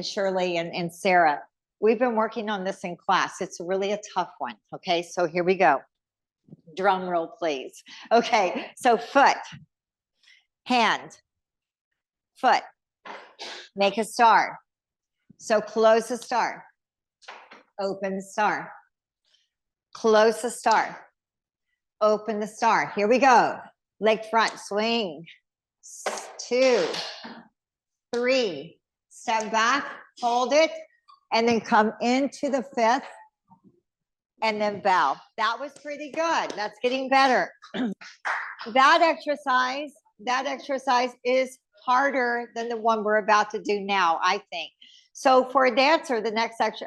Shirley and Sarah. We've been working on this in class. It's really a tough one. Okay, so here we go. Drum roll, please. Okay, so foot, hand, foot, make a star. So close the star, open the star, close the star, open the star. Here we go. Leg front, swing, 2, 3, step back, hold it, and then come into the fifth, and then bow. That was pretty good. That's getting better. That exercise is harder than the one we're about to do now, I think. So for a dancer, the next section,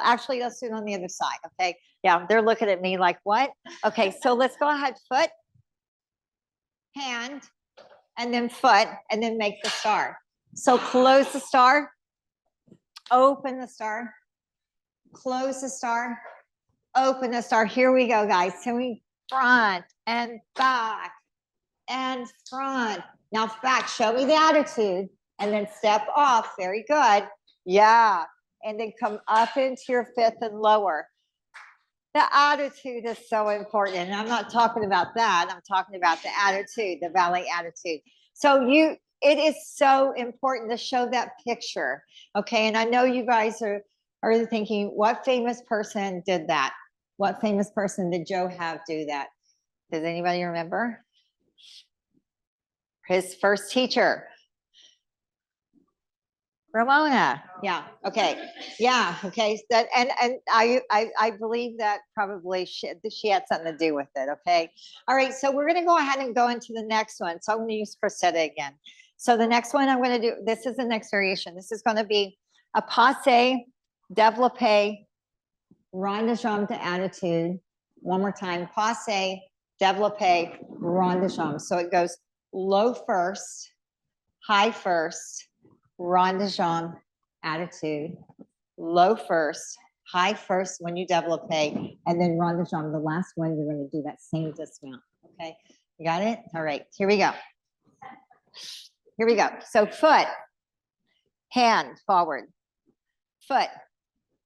actually, let's do it on the other side, okay? Yeah, they're looking at me like, what? Okay, so let's go ahead, foot, hand, and then foot, and then make the star. So close the star, open the star, close the star, open the star. Here we go, guys. Can we front and back and front? Now back, show me the attitude, and then step off. Very good. Yeah. And then come up into your fifth and lower. The attitude is so important. And I'm not talking about that. I'm talking about the attitude, the ballet attitude. So it is so important to show that picture. Okay. And I know you guys are thinking, what famous person did that? What famous person did Joe have do that? Does anybody remember? His first teacher. Ramona, yeah, okay, yeah, okay, that, and I believe that probably she had something to do with it, okay? All right, so we're gonna go ahead and go into the next one, so I'm gonna use Cressida again. So the next one I'm gonna do, this is the next variation, this is gonna be a passe, développé, rond de jambe to attitude, one more time, passe, développé, rond de jambe, so it goes low first, high first, rond de jambe, attitude, low first, high first when you développé, and then rond de jambe. The last one, you're going to do that same dismount. Okay, you got it? All right, here we go. Here we go. So foot, hand forward, foot,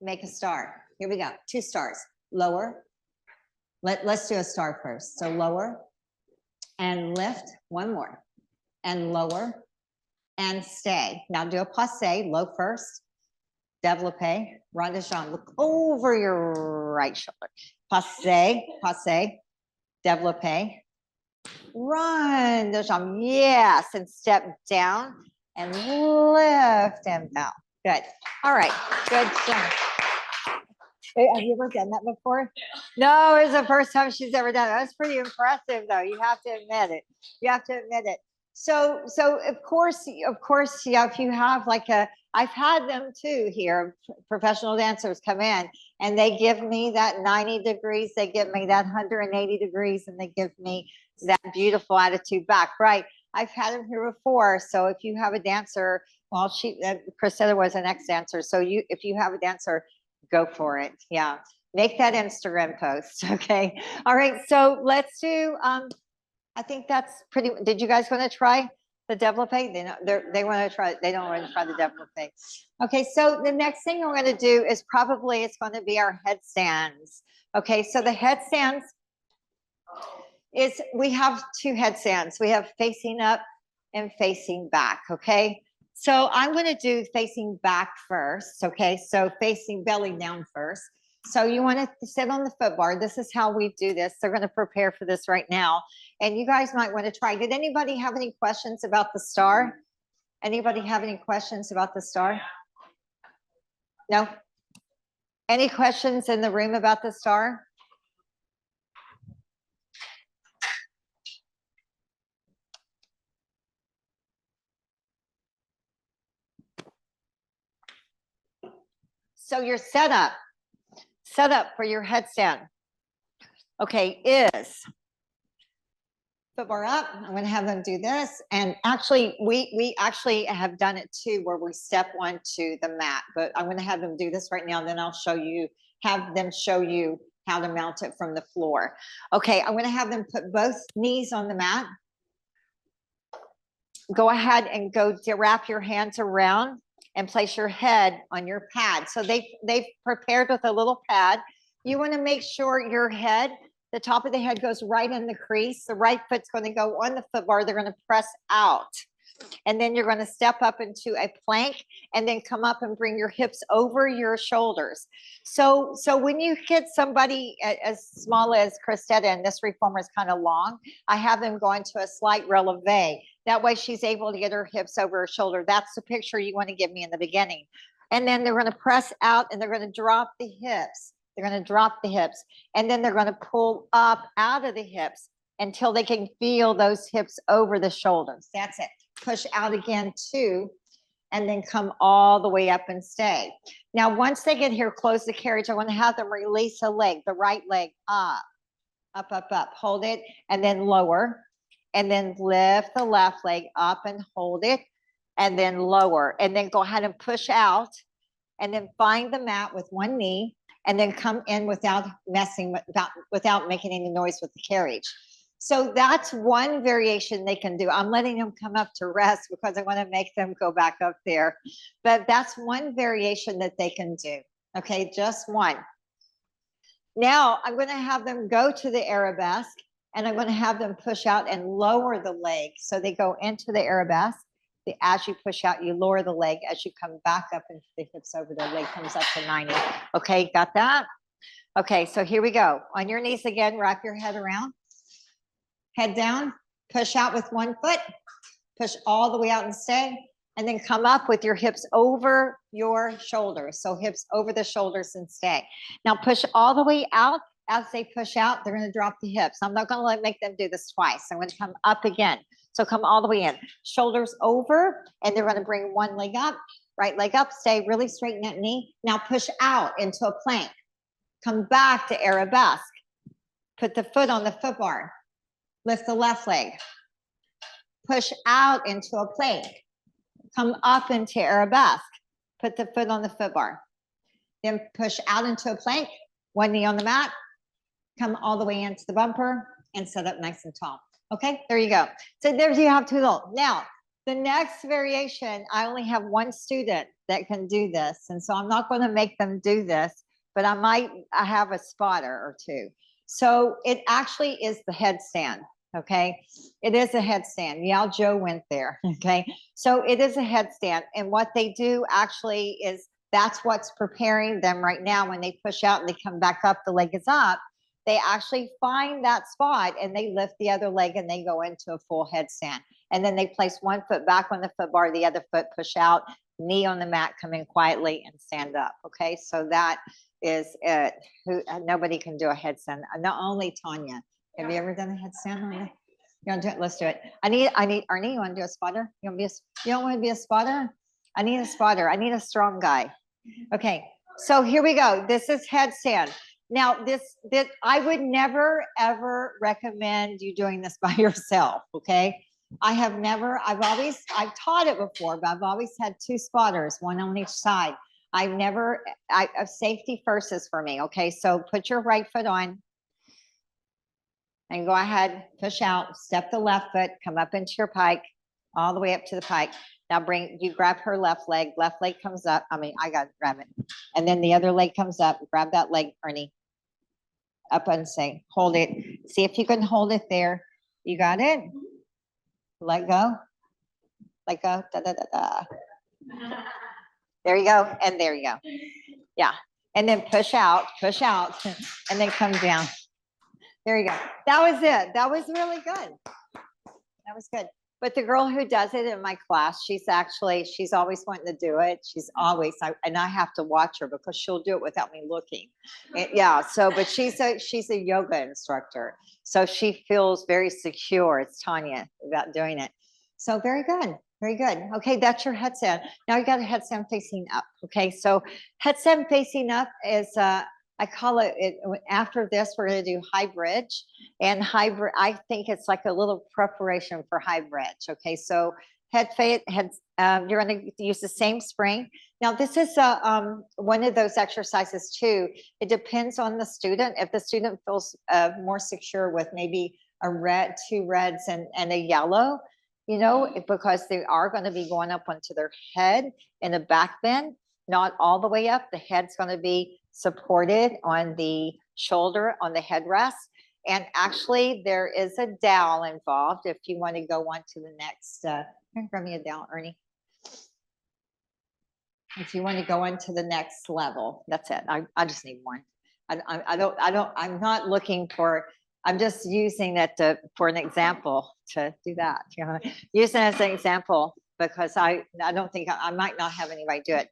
make a star. Here we go. 2 stars. Lower. Let's do a star first. So lower and lift. One more. And lower. And stay. Now do a passe, low first, développé, rond de jambe. Look over your right shoulder. Passe, passe, développé, rond de jambe. Yes, and step down and lift them down. Good. All right. Good job. Hey, have you ever done that before? No, it's the first time she's ever done it. That's pretty impressive, though. You have to admit it. You have to admit it. So of course, yeah, if you have like I've had them too here, professional dancers come in and they give me that 90 degrees, they give me that 180 degrees, and they give me that beautiful attitude back, right? I've had them here before. So if you have a dancer, well, Cressida was an ex-dancer. So if you have a dancer, go for it. Yeah. Make that Instagram post. Okay. All right. So let's do, I think that's pretty, did you guys want to try the développé? They want to try, they don't want to try the développé. Okay. So the next thing we're going to do is probably, it's going to be our headstands. Okay. So the headstands is, we have 2 headstands. We have facing up and facing back. Okay. So I'm going to do facing back first. Okay. So facing belly down first. So you want to sit on the foot bar. This is how we do this. They're going to prepare for this right now. And you guys might want to try. Did anybody have any questions about the star? Anybody have any questions about the star? No? Any questions in the room about the star? So your setup for your headstand, okay, is foot bar up. I'm going to have them do this. And actually, we actually have done it too, where we step onto the mat. But I'm going to have them do this right now. Then I'll have them show you how to mount it from the floor. Okay, I'm going to have them put both knees on the mat. Go ahead and wrap your hands around and place your head on your pad. So they've prepared with a little pad. You want to make sure your head, the top of the head goes right in the crease. The right foot's going to go on the foot bar. They're going to press out. And then you're going to step up into a plank and then come up and bring your hips over your shoulders. So when you get somebody as small as Cressida, and this reformer is kind of long, I have them go into a slight releve. That way she's able to get her hips over her shoulder. That's the picture you want to give me in the beginning. And then they're going to press out and they're going to drop the hips. They're going to drop the hips. And then they're going to pull up out of the hips until they can feel those hips over the shoulders. That's it. Push out again, 2, and then come all the way up and stay. Now, once they get here, close the carriage. I want to have them release a leg, the right leg up, up, up, up. Hold it, and then lower. And then lift the left leg up and hold it, and then lower. And then go ahead and push out, and then find the mat with one knee, and then come in without without making any noise with the carriage. So that's one variation they can do. I'm letting them come up to rest because I want to make them go back up there. But that's one variation that they can do. Okay, just one. Now I'm going to have them go to the arabesque, and I'm going to have them push out and lower the leg. So they go into the arabesque. As you push out, you lower the leg. As you come back up into the hips over, the leg comes up to 90. Okay, got that? Okay, so here we go. On your knees again, wrap your head around. Head down, push out with one foot, push all the way out and stay, and then come up with your hips over your shoulders. So hips over the shoulders and stay. Now push all the way out. As they push out, they're going to drop the hips. I'm not going to make them do this twice. I'm going to come up again. So come all the way in. Shoulders over, and they're going to bring one leg up, right leg up, stay really straighten that knee. Now push out into a plank. Come back to arabesque. Put the foot on the foot bar. Lift the left leg. Push out into a plank. Come up into arabesque. Put the foot on the foot bar. Then push out into a plank. One knee on the mat. Come all the way into the bumper and set up nice and tall. Okay, there you go. So there you have two little. Now, the next variation, I only have one student that can do this. And so I'm not going to make them do this, but I have a spotter or two. So it actually is the headstand. Okay, it is a headstand. Yeah, Joe went there. Okay, so it is a headstand. And what they do actually is that's what's preparing them right now. When they push out and they come back up, the leg is up. They actually find that spot and they lift the other leg and they go into a full headstand. And then they place one foot back on the foot bar, the other foot push out, knee on the mat, come in quietly and stand up. Okay, so that is it. Nobody can do a headstand. Not only Tanya. Have you ever done a headstand on it? You want to do it? Let's do it. I need Arnie, you want to do a spotter? You don't want to be a spotter? I need a spotter. I need a strong guy. Okay, so here we go. This is headstand. Now, this I would never, ever recommend you doing this by yourself, okay? I've taught it before, but I've always had two spotters, one on each side. Safety first is for me, okay? So put your right foot on and go ahead, push out, step the left foot, come up into your pike, all the way up to the pike. Now you grab her left leg comes up. I got to grab it. And then the other leg comes up, grab that leg, Ernie. Up and say, hold it. See if you can hold it there. You got it? Let go. Let go. Da, da, da, da. There you go. And there you go. Yeah. And then push out, and then come down. There you go. That was it. That was really good. That was good. But the girl who does it in my class, she's always wanting to do it. And I have to watch her because she'll do it without me looking. Yeah. So, but she's a yoga instructor. So she feels very secure. It's Tanya about doing it. So very good. Very good. Okay. That's your headstand. Now you got a headstand facing up. Okay. So headstand facing up is, I call it, after this, we're going to do high bridge. And high bridge, I think it's like a little preparation for high bridge. Okay, so you're going to use the same spring. Now, this is one of those exercises too. It depends on the student. If the student feels more secure with maybe two reds and a yellow, because they are going to be going up onto their head in a back bend, not all the way up. The head's going to be supported on the shoulder, on the headrest. And actually there is a dowel involved if you want to go on to the next, grab me a dowel, Ernie. If you want to go on to the next level, that's it. I just need one. I'm not looking for, I'm just using that for an example to do that. Using it as an example because I don't think I might not have anybody do it.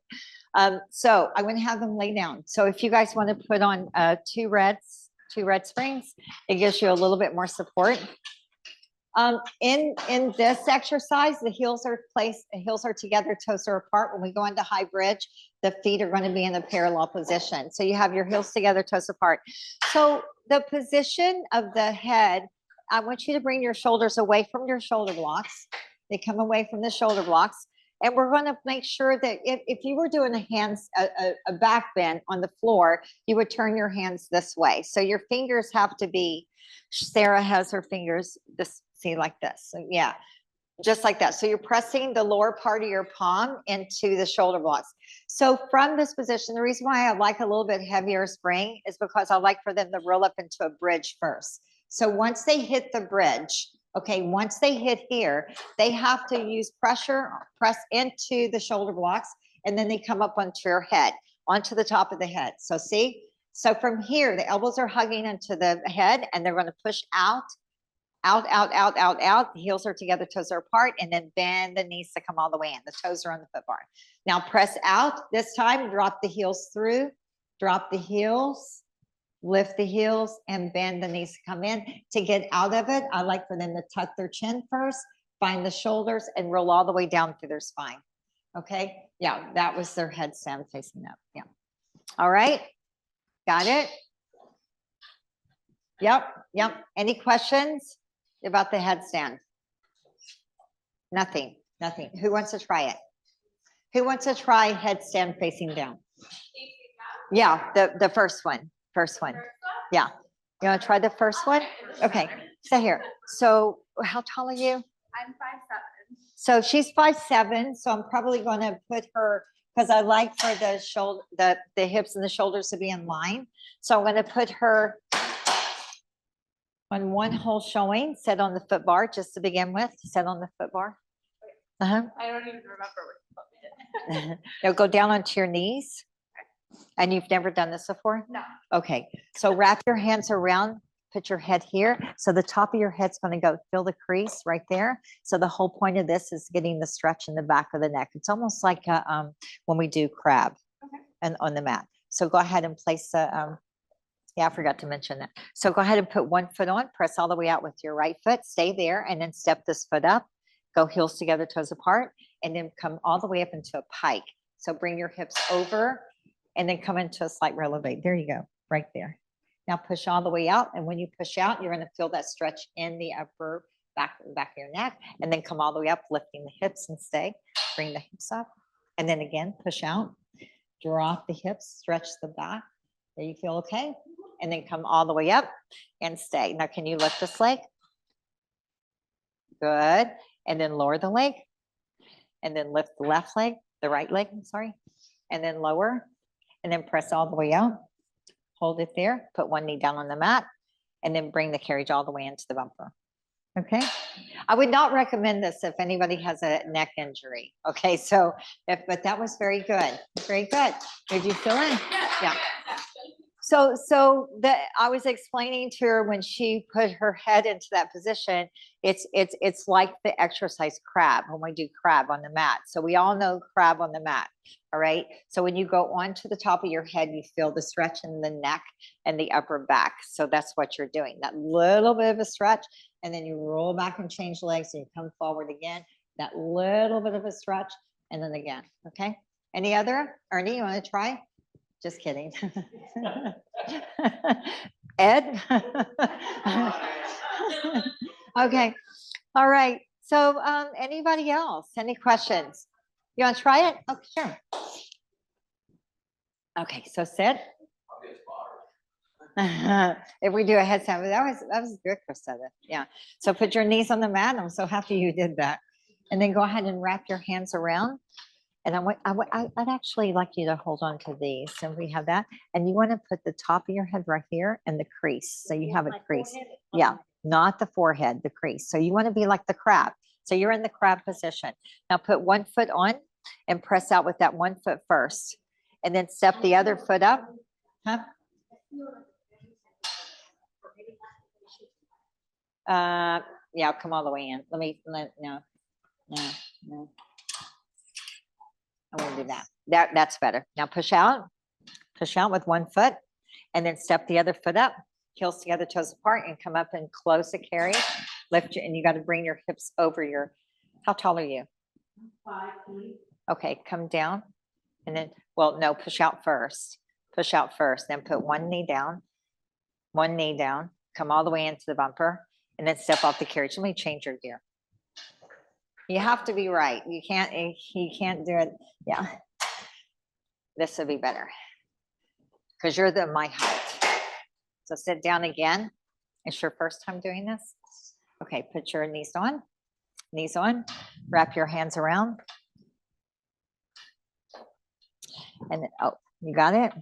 So I'm going to have them lay down. So if you guys want to put on two red springs, it gives you a little bit more support. In this exercise, the heels are together, toes are apart. When we go into high bridge, the feet are going to be in a parallel position. So you have your heels together, toes apart. So the position of the head, I want you to bring your shoulders away from your shoulder blocks. They come away from the shoulder blocks. And we're going to make sure that if you were doing a back bend on the floor, you would turn your hands this way. So your fingers have to be, Sarah has her fingers like this. So yeah, just like that. So you're pressing the lower part of your palm into the shoulder blocks. So from this position, the reason why I like a little bit heavier spring is because I like for them to roll up into a bridge first. So once they hit the bridge, okay, once they hit here, they have to use press into the shoulder blocks, and then they come up onto your head, onto the top of the head. So see? So from here, the elbows are hugging into the head, and they're going to push out Out, out, out, out, out. The heels are together, toes are apart, and then bend the knees to come all the way in. The toes are on the foot bar. Now press out. This time, drop the heels through, drop the heels, lift the heels, and bend the knees to come in. To get out of it, I like for them to tuck their chin first, find the shoulders, and roll all the way down through their spine. Okay, yeah, that was their headstand facing up. Yeah. All right, got it? Yep, yep. Any questions about the headstand? Nothing, nothing. Who wants to try it? Who wants to try headstand facing down? Yeah, the first one, Yeah. You want to try the first one? Okay, stay here. So how tall are you? I'm 5'7". So she's 5'7", so I'm probably going to put her, because I like for the shoulder, the hips and the shoulders to be in line. So I'm going to put her on one whole showing, sit on the foot bar just to begin with, sit on the foot bar. I don't even remember what we did. Now go down onto your knees. And you've never done this before? No. Okay, so wrap your hands around, put your head here. So the top of your head's going to go, feel the crease right there. So the whole point of this is getting the stretch in the back of the neck. It's almost like when we do crab and on the mat. So go ahead and place the, yeah, I forgot to mention that. So go ahead and put one foot on, press all the way out with your right foot, stay there, and then step this foot up, go heels together, toes apart, and then come all the way up into a pike. So bring your hips over and then come into a slight relevate. There you go, right there. Now push all the way out. And when you push out, you're gonna feel that stretch in the upper back of your neck, and then come all the way up, lifting the hips and stay. Bring the hips up. And then again, push out, drop the hips, stretch the back. There you feel okay? And then come all the way up and stay. Now, can you lift this leg? Good. And then lower the leg. And then lift the left leg, the right leg, I'm sorry. And then lower. And then press all the way out. Hold it there. Put one knee down on the mat. And then bring the carriage all the way into the bumper. Okay. I would not recommend this if anybody has a neck injury. Okay. So, but that was very good. Very good. Did you feel it? Yeah. So I was explaining to her when she put her head into that position, it's like the exercise crab when we do crab on the mat. So we all know crab on the mat. All right. So when you go onto the top of your head, you feel the stretch in the neck and the upper back. So that's what you're doing. That little bit of a stretch, and then you roll back and change legs, and you come forward again. That little bit of a stretch, and then again. Okay. Any other? Ernie, you want to try? Just kidding. Ed? Okay. All right. So anybody else? Any questions? You want to try it? Oh, sure. Okay. So sit. If we do a headstand, that was good, Chrisetta. Yeah. So put your knees on the mat. I'm so happy you did that. And then go ahead and wrap your hands around. And I'd actually like you to hold on to these. So we have that. And you want to put the top of your head right here and the crease. So you have a crease. Yeah, not the forehead, the crease. So you want to be like the crab. So you're in the crab position. Now put one foot on and press out with that one foot first. And then step the other foot up. Huh? Yeah, come all the way in. No. I won't do that. That's better. Now push out with one foot, and then step the other foot up, heels together, toes apart, and come up and close the carriage. Lift your, and you got to bring your hips over your, how tall are you? 5 feet. Okay, come down, and then, well, no, push out first. Push out first, then put one knee down, come all the way into the bumper, and then step off the carriage. Let me change your gear. You have to be right. You can't do it. Yeah. This would be better because you're my height. So sit down again. It's your first time doing this. Okay, put your knees on, wrap your hands around. And then, oh, you got it.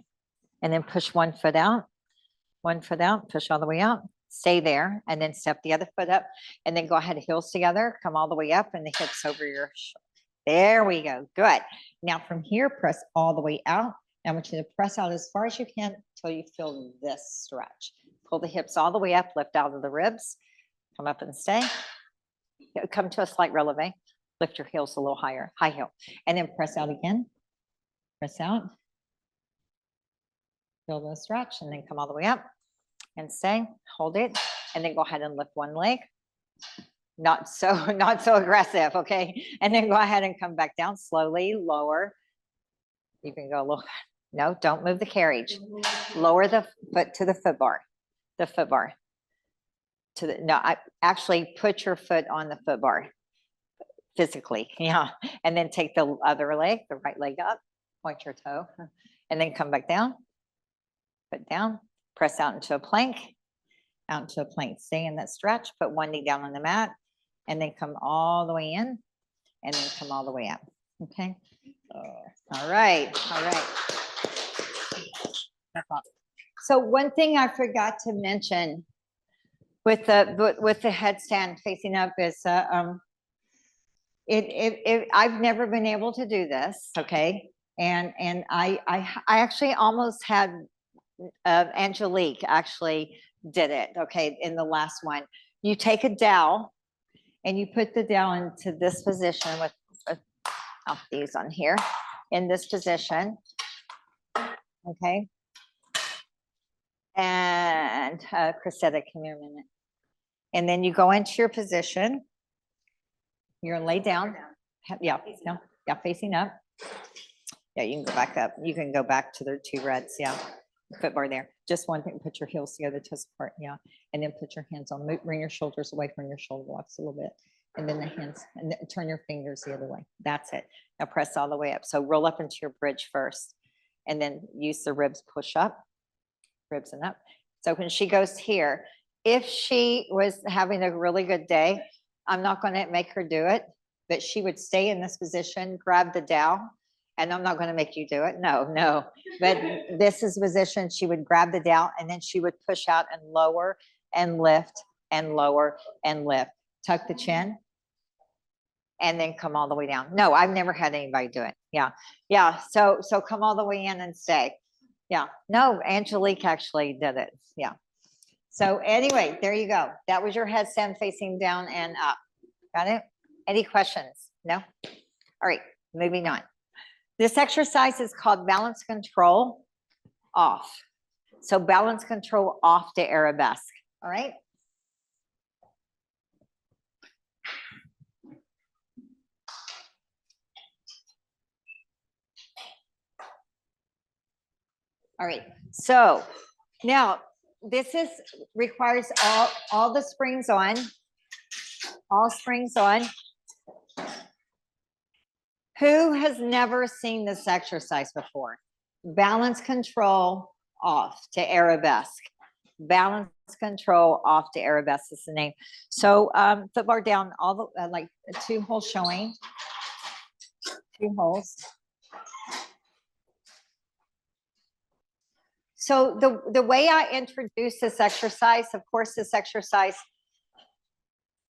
And then push one foot out, push all the way out. Stay there, and then step the other foot up, and then go ahead, heels together, come all the way up, and the hips over your shoulder. There we go. Good. Now from here, press all the way out. I want you to press out as far as you can until you feel this stretch. Pull the hips all the way up, lift out of the ribs, Come up and stay. Come to a slight releve. Lift your heels a little higher, high heel, and then press out again. Press out. Feel the stretch and then come all the way up and stay, hold it, and then go ahead and lift one leg. Not so aggressive, okay? And then go ahead and come back down slowly, lower. You can go a little, no, don't move the carriage. Lower the foot to the foot bar, to the, no, I actually put your foot on the foot bar physically, yeah. And then take the other leg, the right leg up, point your toe, and then come back down, put down, press out into a plank, stay in that stretch, put one knee down on the mat, and then come all the way in, and then come all the way up, okay? All right. So one thing I forgot to mention with the headstand facing up is I've never been able to do this, okay? And I actually almost had Angelique actually did it, okay, in the last one. You take a dowel and you put the dowel into this position with these on here, in this position, okay? And Chrisetta, come here a minute. And then you go into your position. You're gonna lay down. Yeah, no, yeah, facing up. Yeah, you can go back up. You can go back to the two reds, yeah. Foot bar there. Just one thing, put your heels together, toes apart, yeah. And then put your hands on, bring your shoulders away from your shoulder blocks a little bit. And then the hands, and then turn your fingers the other way. That's it. Now press all the way up. So roll up into your bridge first. And then use the ribs, push up, ribs and up. So when she goes here, if she was having a really good day, I'm not going to make her do it, but she would stay in this position, grab the dowel, and I'm not going to make you do it. No. But this is position. She would grab the dowel and then she would push out and lower and lift and lower and lift. Tuck the chin and then come all the way down. No, I've never had anybody do it. Yeah. So come all the way in and stay. Yeah. No, Angelique actually did it. Yeah. So anyway, there you go. That was your headstand facing down and up. Got it? Any questions? No? All right, moving on. This exercise is called balance control off. So balance control off to arabesque. All right. All right. So now this requires all the springs on. All springs on. Who has never seen this exercise before? Balance control off to arabesque. Balance control off to arabesque is the name. So foot bar down, all the like 2 holes showing. 2 holes. So the way I introduce this exercise, of course, this exercise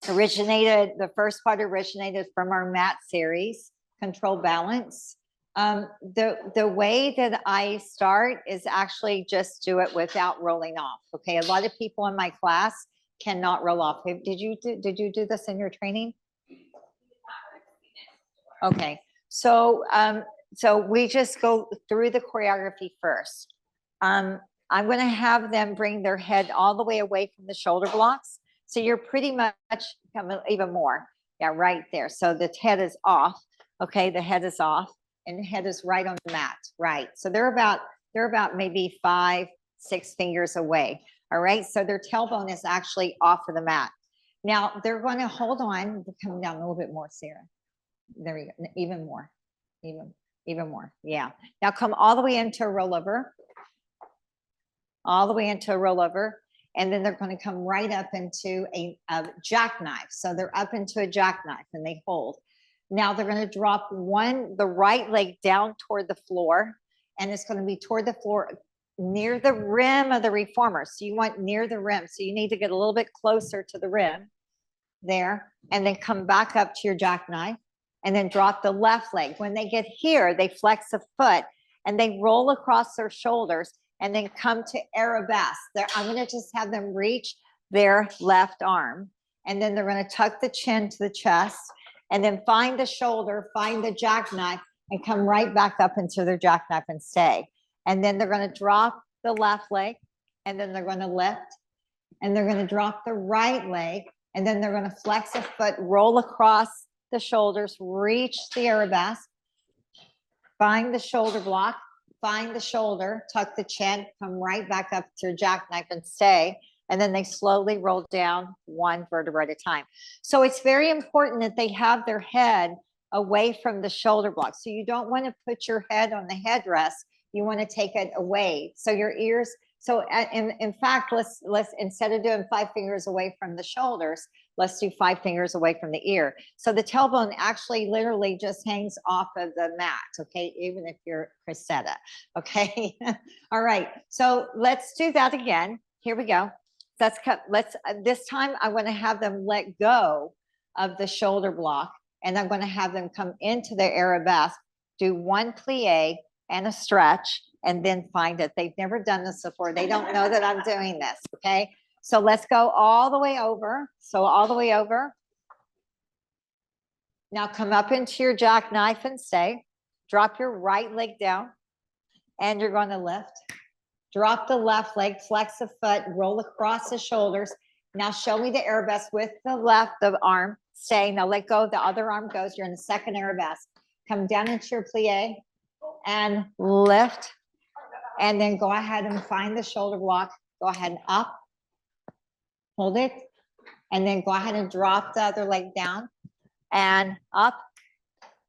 the first part originated from our mat series, Control Balance. The way that I start is actually just do it without rolling off. Okay, a lot of people in my class cannot roll off. Did you do this in your training? Okay, so we just go through the choreography first. I'm going to have them bring their head all the way away from the shoulder blocks. So you're pretty much even more. Yeah, right there. So the head is off. Okay, the head is off and the head is right on the mat. Right. So they're about maybe 5-6 fingers away. All right. So their tailbone is actually off of the mat. Now they're going to hold on, come down a little bit more, Sarah. There we go. Even more. Even more. Yeah. Now come all the way into a rollover. All the way into a rollover. And then they're going to come right up into a jackknife. So they're up into a jackknife and they hold. Now they're going to drop the right leg down toward the floor. And it's going to be toward the floor near the rim of the reformer. So you want near the rim. So you need to get a little bit closer to the rim there. And then come back up to your jackknife. And then drop the left leg. When they get here, they flex a foot and they roll across their shoulders. And then come to arabesque. I'm going to just have them reach their left arm and then they're going to tuck the chin to the chest, and then find the shoulder, find the jackknife, and come right back up into their jackknife and stay. And then they're going to drop the left leg, and then they're going to lift, and they're going to drop the right leg, and then they're going to flex a foot, roll across the shoulders, reach the arabesque, find the shoulder block, find the shoulder, tuck the chin, come right back up to your jackknife and stay. And then they slowly roll down one vertebra at a time. So it's very important that they have their head away from the shoulder block. So you don't want to put your head on the headrest. You want to take it away. So your ears, so in fact, let's instead of doing 5 fingers away from the shoulders, let's do 5 fingers away from the ear. So the tailbone actually literally just hangs off of the mat, okay? Even if you're Chrisetta, okay? All right, so let's do that again. Here we go. This time I want to have them let go of the shoulder block, and I'm going to have them come into their arabesque, do 1 plie and a stretch, and then find it. They've never done this before. They don't know that I'm doing this, okay? So let's go all the way over. So all the way over. Now come up into your jackknife and stay. Drop your right leg down, and you're going to lift. Drop the left leg, flex the foot, roll across the shoulders. Now show me the arabesque with the left arm. Stay. Now let go. The other arm goes. You're in the second arabesque. Come down into your plie and lift. And then go ahead and find the shoulder block. Go ahead and up. Hold it. And then go ahead and drop the other leg down and up.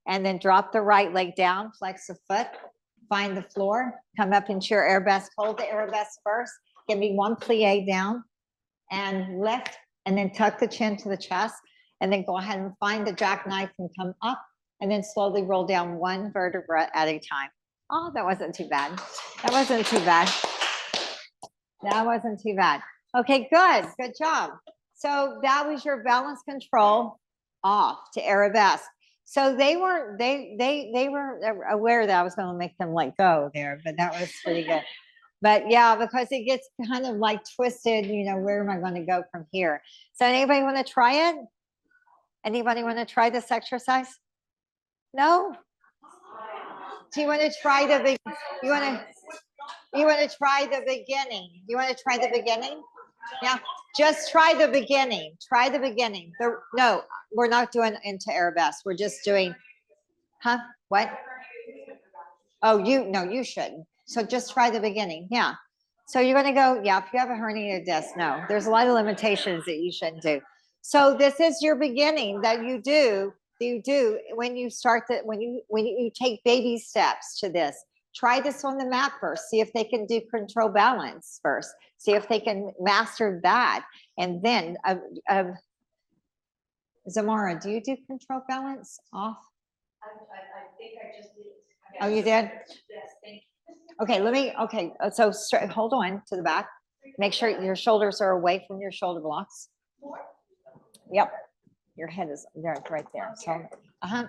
And then drop the right leg down. Flex the foot. Find the floor, come up into your arabesque, hold the arabesque first, give me 1 plie down and lift, and then tuck the chin to the chest, and then go ahead and find the jackknife and come up, and then slowly roll down 1 vertebra at a time. Oh, that wasn't too bad. That wasn't too bad. That wasn't too bad. Okay, good job. So that was your balance control off to arabesque. So they were aware that I was going to make them let go there, but that was pretty good. But yeah, because it gets kind of like twisted, you know, where am I going to go from here? So anybody want to try it? Anybody want to try this exercise? No? Do you want to try you want to try the beginning? You want to try the beginning? Yeah, just try the beginning. Try the beginning. No, we're not doing into arabesque. We're just doing, what? Oh, you shouldn't. So just try the beginning. Yeah. So you're going to go, yeah, if you have a herniated disc, no, there's a lot of limitations that you shouldn't do. So this is your beginning that you do when you start that, when you take baby steps to this. Try this on the mat first. See if they can do control balance first. See if they can master that. And then, Zamora, do you do control balance off? I think I just did. Oh, you did? Yes, thank you. Okay, so hold on to the back. Make sure your shoulders are away from your shoulder blocks. Yep, your head is there, right there. So,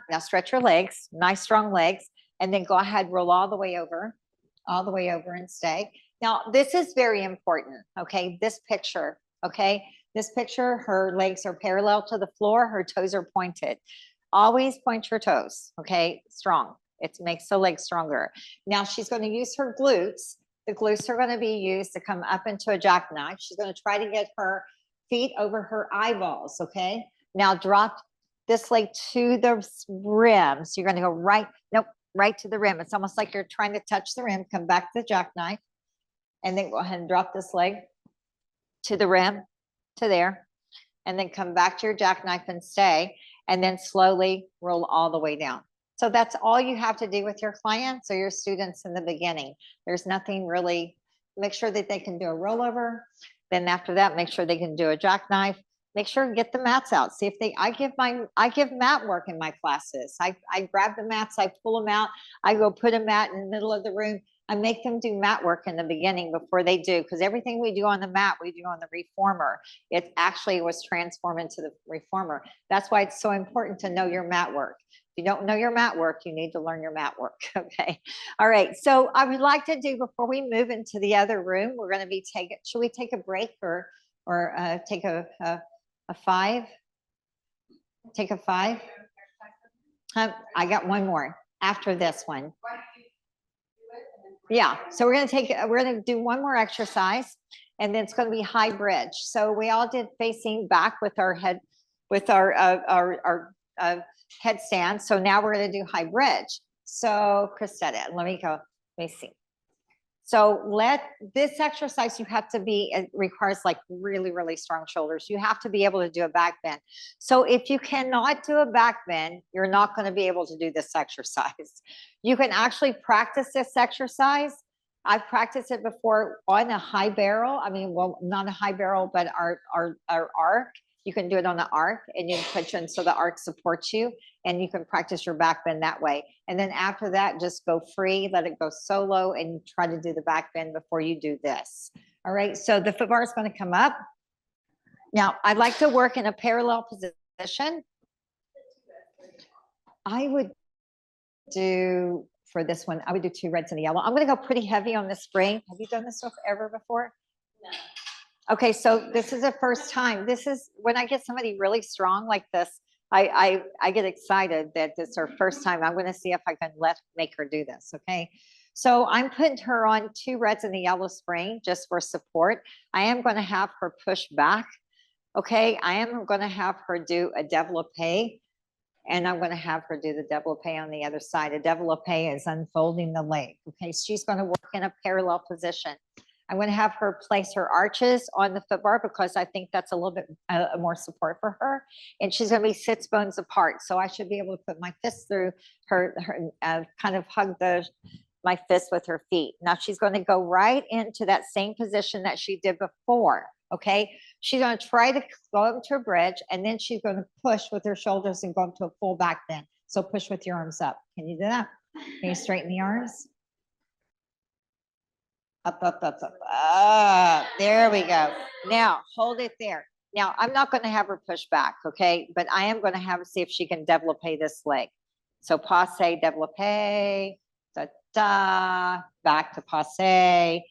now stretch your legs, nice strong legs, and then go ahead, roll all the way over and stay. Now, this is very important, okay? This picture, okay? This picture, her legs are parallel to the floor, her toes are pointed. Always point your toes, okay? Strong. It makes the legs stronger. Now, she's going to use her glutes. The glutes are going to be used to come up into a jackknife. She's going to try to get her feet over her eyeballs, okay? Now, drop this leg to the rim. So you're going to go right to the rim. It's almost like you're trying to touch the rim. Come back to the jackknife. And then go ahead and drop this leg to the rim, to there. And then come back to your jackknife and stay. And then slowly roll all the way down. So that's all you have to do with your clients or your students in the beginning. There's nothing really, make sure that they can do a rollover. Then after that, make sure they can do a jackknife. Make sure and get the mats out. See if I give mat work in my classes. I grab the mats, I pull them out. I go put a mat in the middle of the room. I make them do mat work in the beginning before they do, because everything we do on the mat, we do on the reformer. It actually was transformed into the reformer. That's why it's so important to know your mat work. If you don't know your mat work, you need to learn your mat work, okay? All right, so I would like to do, before we move into the other room, we're gonna be should we take a break or take a A 5? Take a 5? I got one more after this one. Yeah, so we're gonna do one more exercise, and then it's gonna be high bridge. So we all did facing back with our head, with our headstand. So now we're gonna do high bridge. So Chrisetta, let me go, let me see. So this exercise, you have to be, it requires like really, really strong shoulders. You have to be able to do a back bend. So if you cannot do a back bend, you're not going to be able to do this exercise. You can actually practice this exercise. I've practiced it before on a high barrel. I mean, well, not a high barrel, but our arc. You can do it on the arc, and you can put you in so the arc supports you, and you can practice your back bend that way. And then after that, just go free, let it go solo, and try to do the back bend before you do this. All right, so the foot bar is going to come up. Now, I'd like to work in a parallel position. I would do, for this one, I would do 2 reds and a yellow. I'm going to go pretty heavy on the spring. Have you done this stuff ever before? No. Okay, so this is the first time. This is when I get somebody really strong like this, I get excited that it's her first time. I'm going to see if I can make her do this. Okay, so I'm putting her on 2 reds and a yellow spring just for support. I am going to have her push back. Okay, I am going to have her do a développé, and I'm going to have her do the développé on the other side. A développé is unfolding the leg. Okay, she's going to work in a parallel position. I'm going to have her place her arches on the foot bar because I think that's a little bit more support for her. And she's going to be sits bones apart. So I should be able to put my fist through her kind of hug my fist with her feet. Now she's going to go right into that same position that she did before. Okay. She's going to try to go up to her bridge, and then she's going to push with her shoulders and go up to a full back bend. So push with your arms up. Can you do that? Can you straighten the arms? Up, up, up, up, up. There we go. Now hold it there. Now I'm not going to have her push back, okay? But I am going to have her see if she can développé this leg. So passe, développé, da da, back to passe,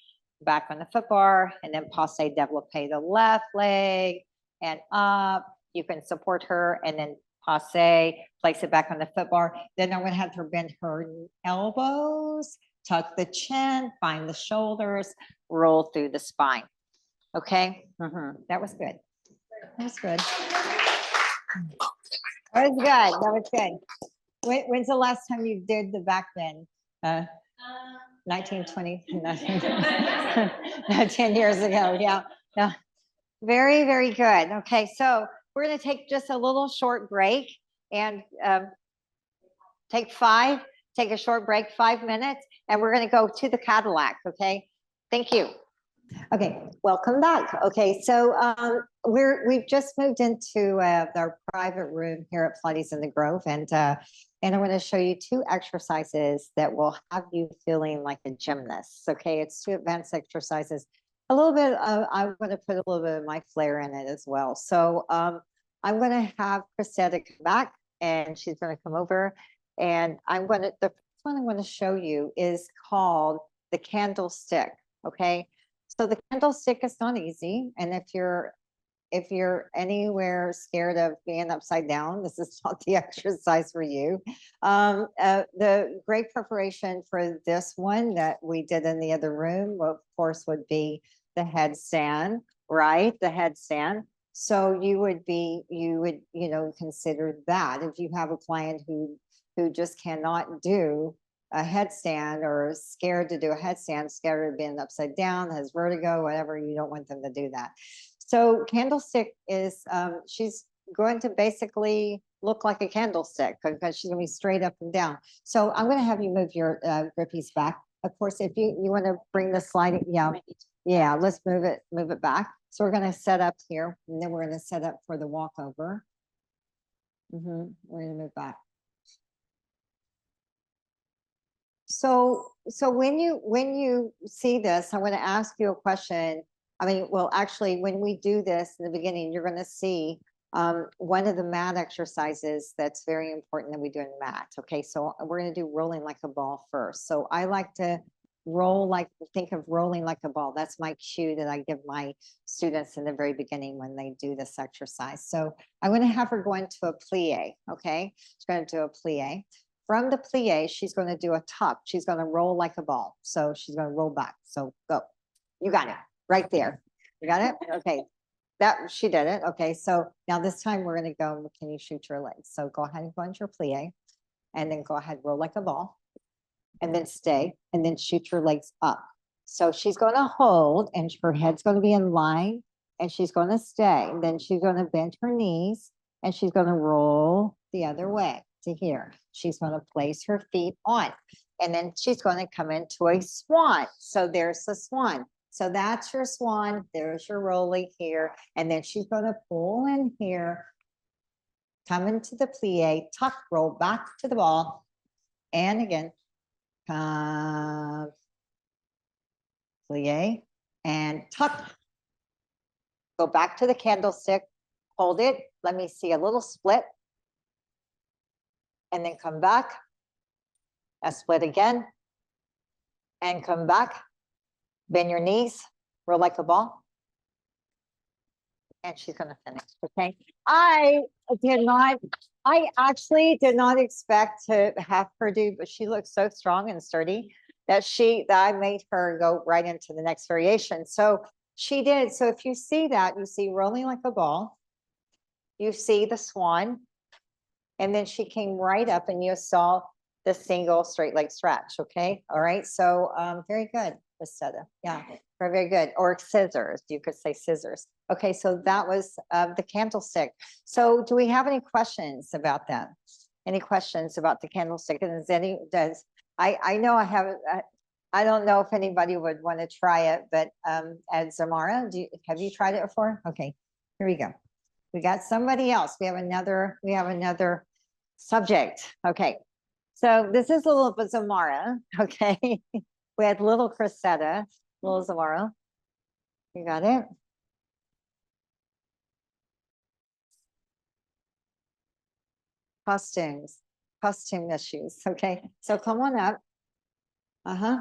back on the foot bar, and then passe, développé the left leg, and up. You can support her, and then passe, place it back on the foot bar. Then I'm going to have her bend her elbows, tuck the chin, find the shoulders, roll through the spine. Okay, that was good. That was good. That was good. That was good. When's the last time you did the back bend? 1920, 10 years ago. Yeah. Yeah. Very, very good. Okay, so we're going to take just a little short break and take a short break, 5 minutes, and we're going to go to the Cadillac. Okay, thank you. Okay, welcome back. Okay, so we've just moved into our private room here at Pilates in the Grove, and I'm going to show you 2 exercises that will have you feeling like a gymnast. Okay, it's 2 advanced exercises. A little bit of, I'm going to put a little bit of my flair in it as well. So I'm going to have Chrisetta come back, and she's going to come over, and the first one I'm going to show you is called the candlestick. Okay, so the candlestick is not easy, and if you're anywhere scared of being upside down, this is not the exercise for you. The great preparation for this one that we did in the other room, of course, would be the headstand, right? The headstand. So you would, consider that if you have a client who just cannot do a headstand or is scared to do a headstand, scared of being upside down, has vertigo, whatever, you don't want them to do that. So candlestick is, she's going to basically look like a candlestick because she's gonna be straight up and down. So I'm gonna have you move your grippies back. Of course, if you wanna bring the sliding, yeah, let's move it back. So we're gonna set up here, and then we're gonna set up for the walkover. We're gonna move back. So when you see this, I'm going to ask you a question. I mean, well, actually, when we do this in the beginning, you're going to see one of the mat exercises that's very important that we do in the mat. Okay, so we're going to do rolling like a ball first. So I like to think of rolling like a ball. That's my cue that I give my students in the very beginning when they do this exercise. So I'm going to have her go into a plie, okay? She's going to do a plie. From the plie, she's going to do a tuck. She's going to roll like a ball. So she's going to roll back. So go. You got it right there. You got it? Okay. That she did it. Okay. So now this time we're going to go, can you shoot your legs? So go ahead and go into your plie and then go ahead, roll like a ball. And then stay, and then shoot your legs up. So she's going to hold, and her head's going to be in line, and she's going to stay. And then she's going to bend her knees, and she's going to roll the other way to here. She's going to place her feet on, and then she's going to come into a swan. So there's the swan. So that's your swan. There's your rolling here, and then she's going to pull in here, come into the plie, tuck, roll back to the ball, and again. Plie and tuck. Go back to the candlestick, hold it. Let me see a little split. And then come back. A split again. And come back. Bend your knees, roll like a ball. And she's going to finish. Okay. I actually did not expect to have her do, but she looks so strong and sturdy that I made her go right into the next variation. So she did. So if you see that, you see rolling like a ball, you see the swan, and then she came right up and you saw the single straight leg stretch. Okay. All right. So very good, Rosetta. Yeah, very good. Or scissors. You could say scissors. Okay. So that was the candlestick. So do we have any questions about that? Any questions about the candlestick? And I know I have, I don't know if anybody would want to try it, but and Zamara, have you tried it before? Okay, here we go. We got somebody else. We have another subject. Okay. So this is a little bit Zamara. Okay. We had little Chrisetta, little Zamara. You got it? Costume issues. Okay. So come on up. Uh-huh.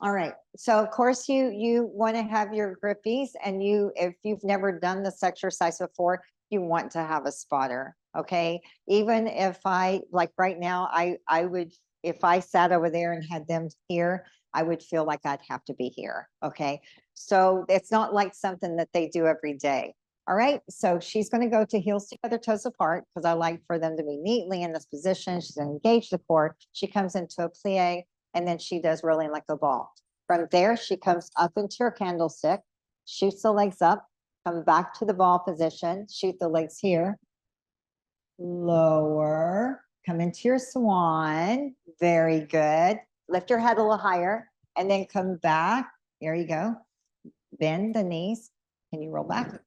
All right. So of course you want to have your grippies, and if you've never done this exercise before, you want to have a spotter. Okay. Even if like right now, I would, if I sat over there and had them here, I would feel like I'd have to be here. Okay. So it's not like something that they do every day. All right. So she's going to go to heels together, toes apart, because I like for them to be neatly in this position. She's going to engage the core. She comes into a plie, and then she does rolling like a ball. From there, she comes up into her candlestick, shoots the legs up, come back to the ball position, shoot the legs here, lower, come into your swan. Very good. Lift your head a little higher, and then come back. There you go. Bend the knees. Can you roll back?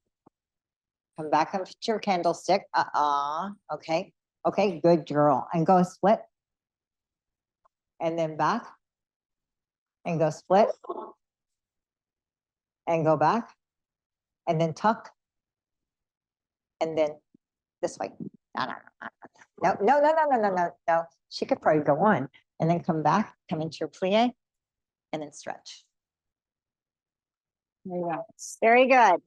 Come back up to your candlestick. Okay. Okay, good girl. And go split. And then back. And go split. And go back. And then tuck. And then this way. No. She could probably go on. And then come back, come into your plie, and then stretch. There you go. Very good.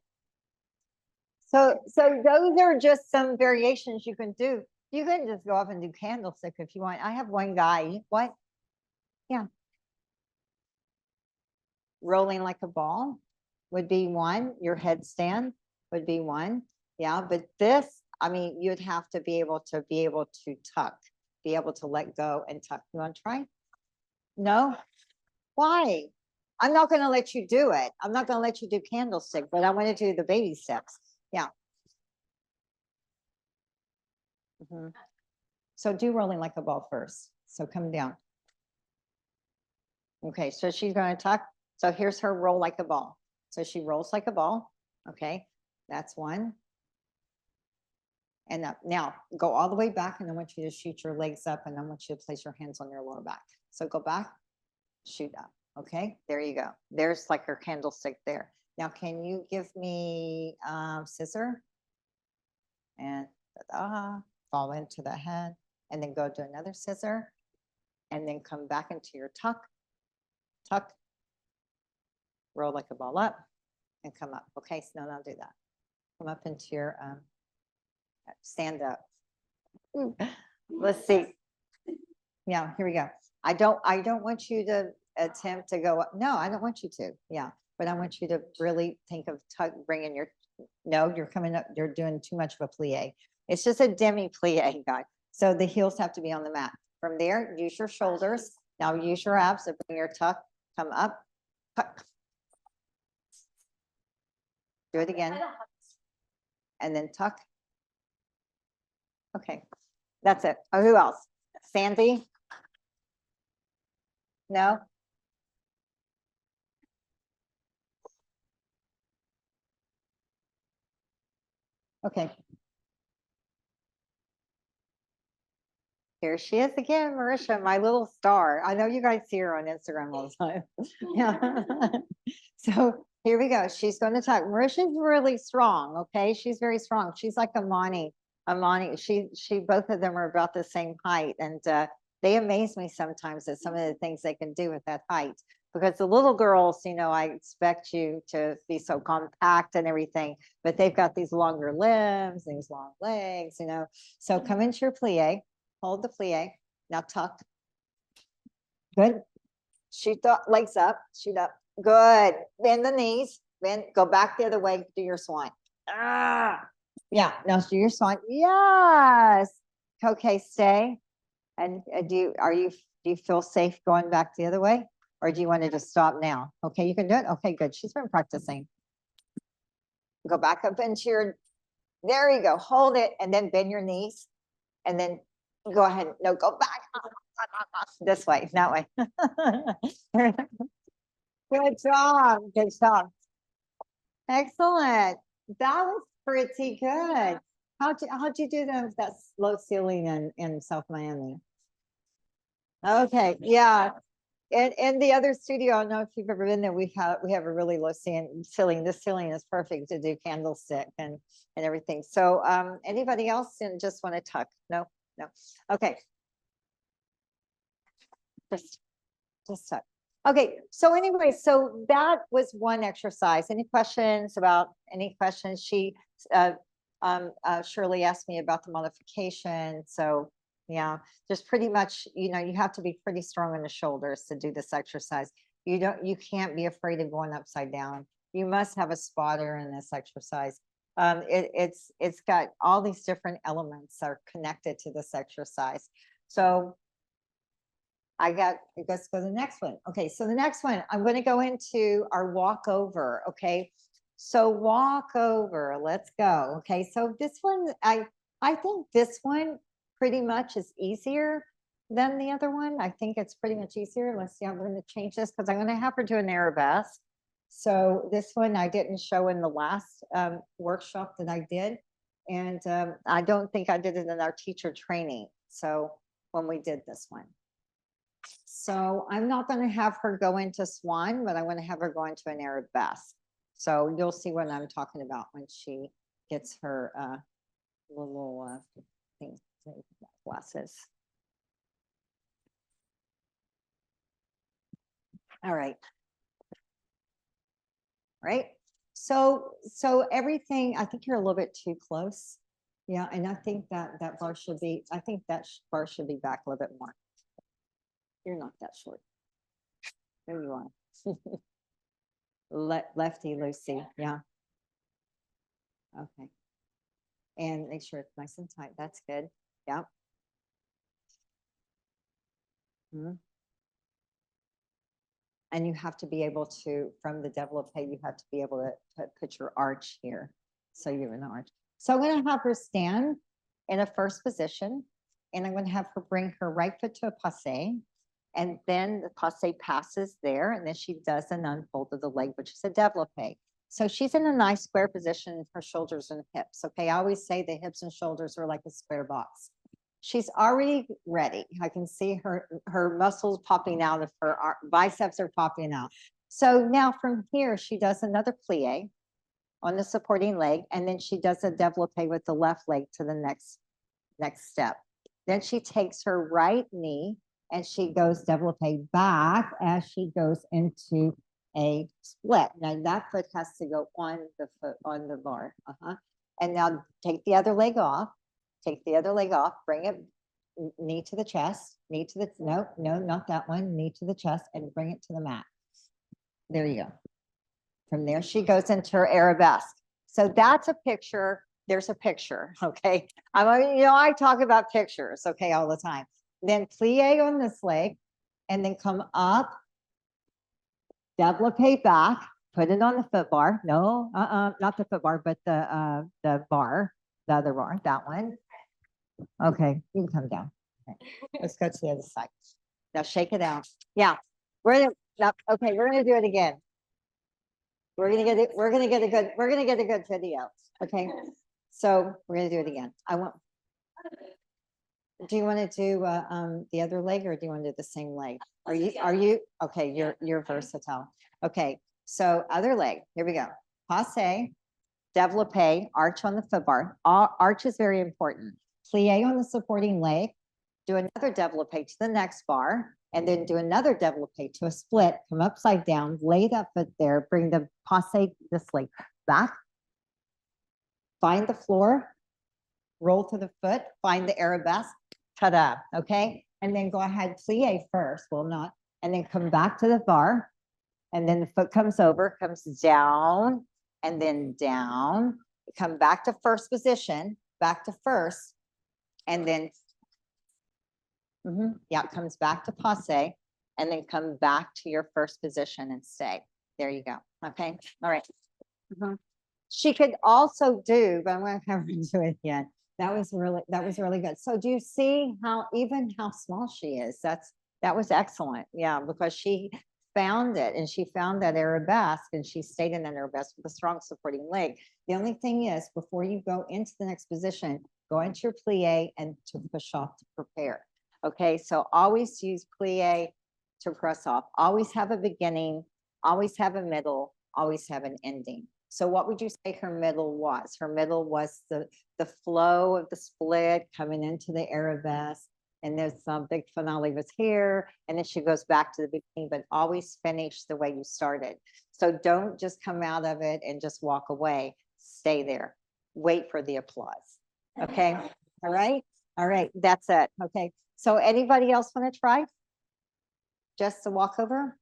So those are just some variations you can do. You can just go up and do candlestick if you want. I have one guy. What? Yeah. Rolling like a ball would be one. Your headstand would be one. Yeah, but this, I mean, you'd have to be able to tuck, be able to let go and tuck. You want to try? No? Why? I'm not going to let you do it. I'm not going to let you do candlestick, but I want to do the baby steps. Yeah. So do rolling like a ball first. So come down. Okay, so she's going to tuck. So here's her roll like a ball. So she rolls like a ball. Okay, that's one. And now go all the way back, and I want you to shoot your legs up, and I want you to place your hands on your lower back. So go back, shoot up. Okay, there you go. There's like her candlestick there. Now, can you give me scissor? And fall into the head, and then go to another scissor, and then come back into your tuck, tuck, roll like a ball up, and come up. Okay, so now do that. Come up into your, stand up. Let's see. Yeah, here we go. I don't want you to attempt to go up. No, I don't want you to. Yeah, but I want you to really think of tuck, bringing your, no, you're coming up, you're doing too much of a plie. It's just a demi plie, guys. So the heels have to be on the mat. From there, use your shoulders. Now use your abs to bring your tuck, come up, tuck. Do it again. And then tuck. Okay, that's it. Oh, who else? Sandy? No? Okay. Here she is again, Marisha, my little star. I know you guys see her on Instagram all the time. Yeah. So here we go. She's going to talk. Marisha's really strong. Okay. She's very strong. She's like Amani. She, both of them are about the same height. And they amaze me sometimes at some of the things they can do with that height. Because the little girls, you know, I expect you to be so compact and everything, but they've got these longer limbs, these long legs, you know. So come into your plie. Hold the plie. Now tuck. Good. Shoot the legs up. Shoot up. Good. Bend the knees. Bend. Go back the other way. Do your swan. Ah. Yeah. Now do your swan. Yes. Okay. Stay. And do you feel safe going back the other way, or do you want to just stop now? Okay, you can do it. Okay, good. She's been practicing. Go back up into your. There you go. Hold it, and then bend your knees, and then. Go ahead. No, go back. This way, that way. Good job. Good job. Excellent. That was pretty good. How'd you do that slow ceiling in South Miami? Okay, yeah. In the other studio, I don't know if you've ever been there, we have a really low ceiling. This ceiling is perfect to do candlestick and everything. So anybody else and just want to tuck? No. No. Okay. Just tuck. Okay. So anyway, so that was one exercise. Any questions? She Shirley asked me about the modification. So yeah, just pretty much, you know, you have to be pretty strong in the shoulders to do this exercise. You can't be afraid of going upside down. You must have a spotter in this exercise. It's got all these different elements are connected to this exercise. So let's go to the next one. Okay, so the next one, I'm going to go into our walk over. Okay, so walk over, let's go. Okay, so this one, I think this one pretty much is easier than the other one. I think it's pretty much easier. Let's see, I'm going to change this because I'm going to have her do an arabesque. So this one I didn't show in the last workshop that I did. And I don't think I did it in our teacher training. So when we did this one. So I'm not going to have her go into swan, but I'm going to have her go into an arabesque. So you'll see what I'm talking about when she gets her little thing, glasses. All right. Right. So everything, I think you're a little bit too close. Yeah. And I think that bar should be, bar should be back a little bit more. You're not that short. There you are. Lefty Lucy. Yeah. Okay. And make sure it's nice and tight. That's good. Yeah. And you have to be able to, from the développé, you have to be able to put your arch here. So you're in the arch. So I'm going to have her stand in a first position, and I'm going to have her bring her right foot to a passe. And then the passe passes there, and then she does an unfold of the leg, which is a développé. So she's in a nice square position, her shoulders and hips. Okay, I always say the hips and shoulders are like a square box. She's already ready. I can see her muscles popping out of her biceps are popping out. So now from here, she does another plie on the supporting leg, and then she does a développé with the left leg to the next step. Then she takes her right knee and she goes développé back as she goes into a split. Now that foot has to go on the foot, on the bar. And now take the other leg off, bring it knee to the chest, knee to the, no, not that one, knee to the chest, and bring it to the mat. There you go. From there, she goes into her arabesque. So that's a picture. There's a picture, okay? I talk about pictures, okay, all the time. Then plie on this leg, and then come up, développé back, put it on the foot bar. No, not the foot bar, but the bar, the other bar, that one. Okay, you can come down. Okay. Let's go to the other side. Now shake it out. Yeah, we're gonna do it again. We're gonna get a good video. Okay, so we're gonna do it again. Do you want to do the other leg, or do you want to do the same leg? Are you okay? You're versatile. Okay, so other leg. Here we go. Passe, développé, arch on the foot bar. Arch is very important. Plie on the supporting leg. Do another développé to the next bar, and then do another développé to a split. Come upside down, lay that foot there. Bring the passe, this leg back. Find the floor. Roll to the foot. Find the arabesque. Ta-da, okay? And then go ahead, plie first, well not, and then come back to the bar, and then the foot comes over, comes down, and then down, come back to first position, back to first, and then, yeah, it comes back to passe, and then come back to your first position and stay. There you go, okay? All right. She could also do, but I'm gonna have her do it again. That was really good. So do you see how small she is? That was excellent. Yeah, because she found it, and she found that arabesque, and she stayed in that arabesque with a strong supporting leg. The only thing is, before you go into the next position, go into your plie and to push off to prepare. Okay, so always use plie to press off. Always have a beginning, always have a middle, always have an ending. So what would you say her middle was? Her middle was the flow of the split coming into the arabesque, and there's some big finale was here, and then she goes back to the beginning, but always finish the way you started. So don't just come out of it and just walk away. Stay there. Wait for the applause. Okay. All right. All right. That's it. Okay. So anybody else want to try? Just the walkover?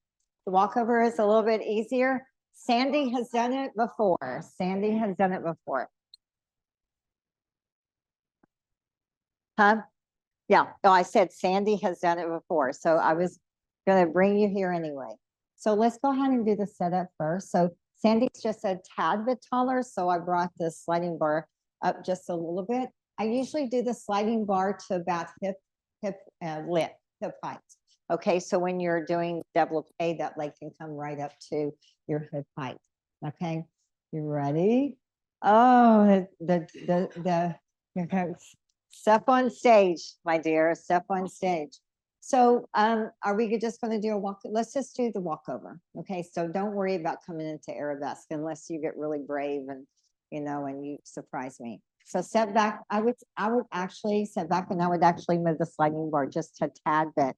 The walkover is a little bit easier. Sandy has done it before. Sandy has done it before. Huh? Yeah. No, I said Sandy has done it before. So I was going to bring you here anyway. So let's go ahead and do the setup first. So Sandy's just a tad bit taller. So I brought the sliding bar up just a little bit. I usually do the sliding bar to about hip height. Okay, so when you're doing développé, that leg can come right up to your hip height. Okay, you ready? Oh, step on stage, my dear, step on stage. So are we just going to do a walk? Let's just do the walkover. Okay, so don't worry about coming into arabesque unless you get really brave and and you surprise me. So step back. I would actually step back, and I would actually move the sliding bar just a tad bit.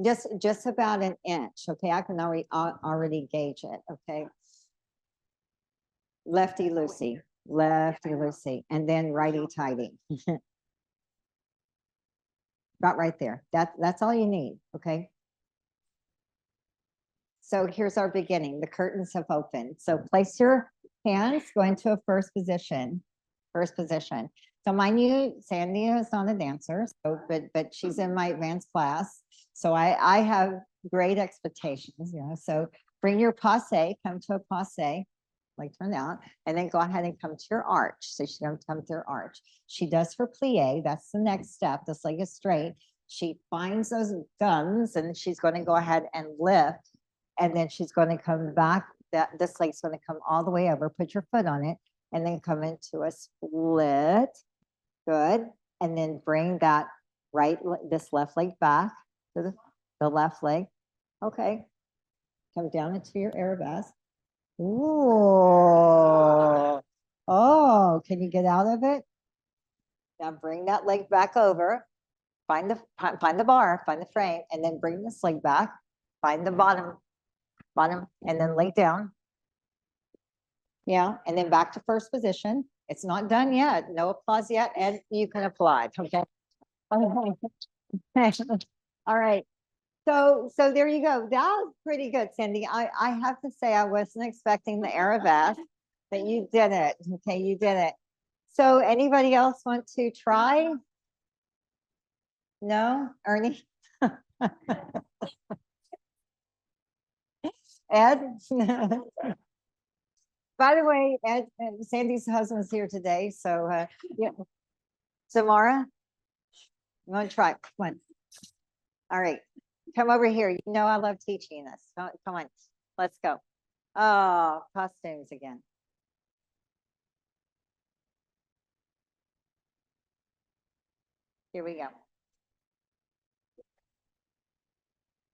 Just about an inch. Okay, I can already gauge it. Okay, lefty loosey, and then righty tighty. About right there. That's all you need. Okay. So here's our beginning. The curtains have opened. So place your hands, go into a first position. So mind you, Sandy is not a dancer, so but she's in my advanced class. So I have great expectations, So bring your passe, come to a passe, like turn out, and then go ahead and come to your arch. So she's going to come to her arch. She does her plie. That's the next step. This leg is straight. She finds those gums, and she's going to go ahead and lift, and then she's going to come back. This leg's going to come all the way over. Put your foot on it, and then come into a split. Good. And then bring that this left leg back to the left leg. Okay. Come down into your arabesque. Ooh. Oh, can you get out of it? Now bring that leg back over. find the bar, find the frame, and then bring this leg back, find the bottom, and then lay down. Yeah, and then back to first position. It's not done yet. No applause yet, and you can applaud, okay? All right. So there you go. That was pretty good, Cindy. I have to say, I wasn't expecting the Arabesque, but you did it. Okay, you did it. So anybody else want to try? No, Ernie? Ed? By the way, Ed, Sandy's husband's here today, so, yeah. Samara? You want to try? Come on. All right, come over here. You know I love teaching this. Come on, let's go. Oh, costumes again. Here we go.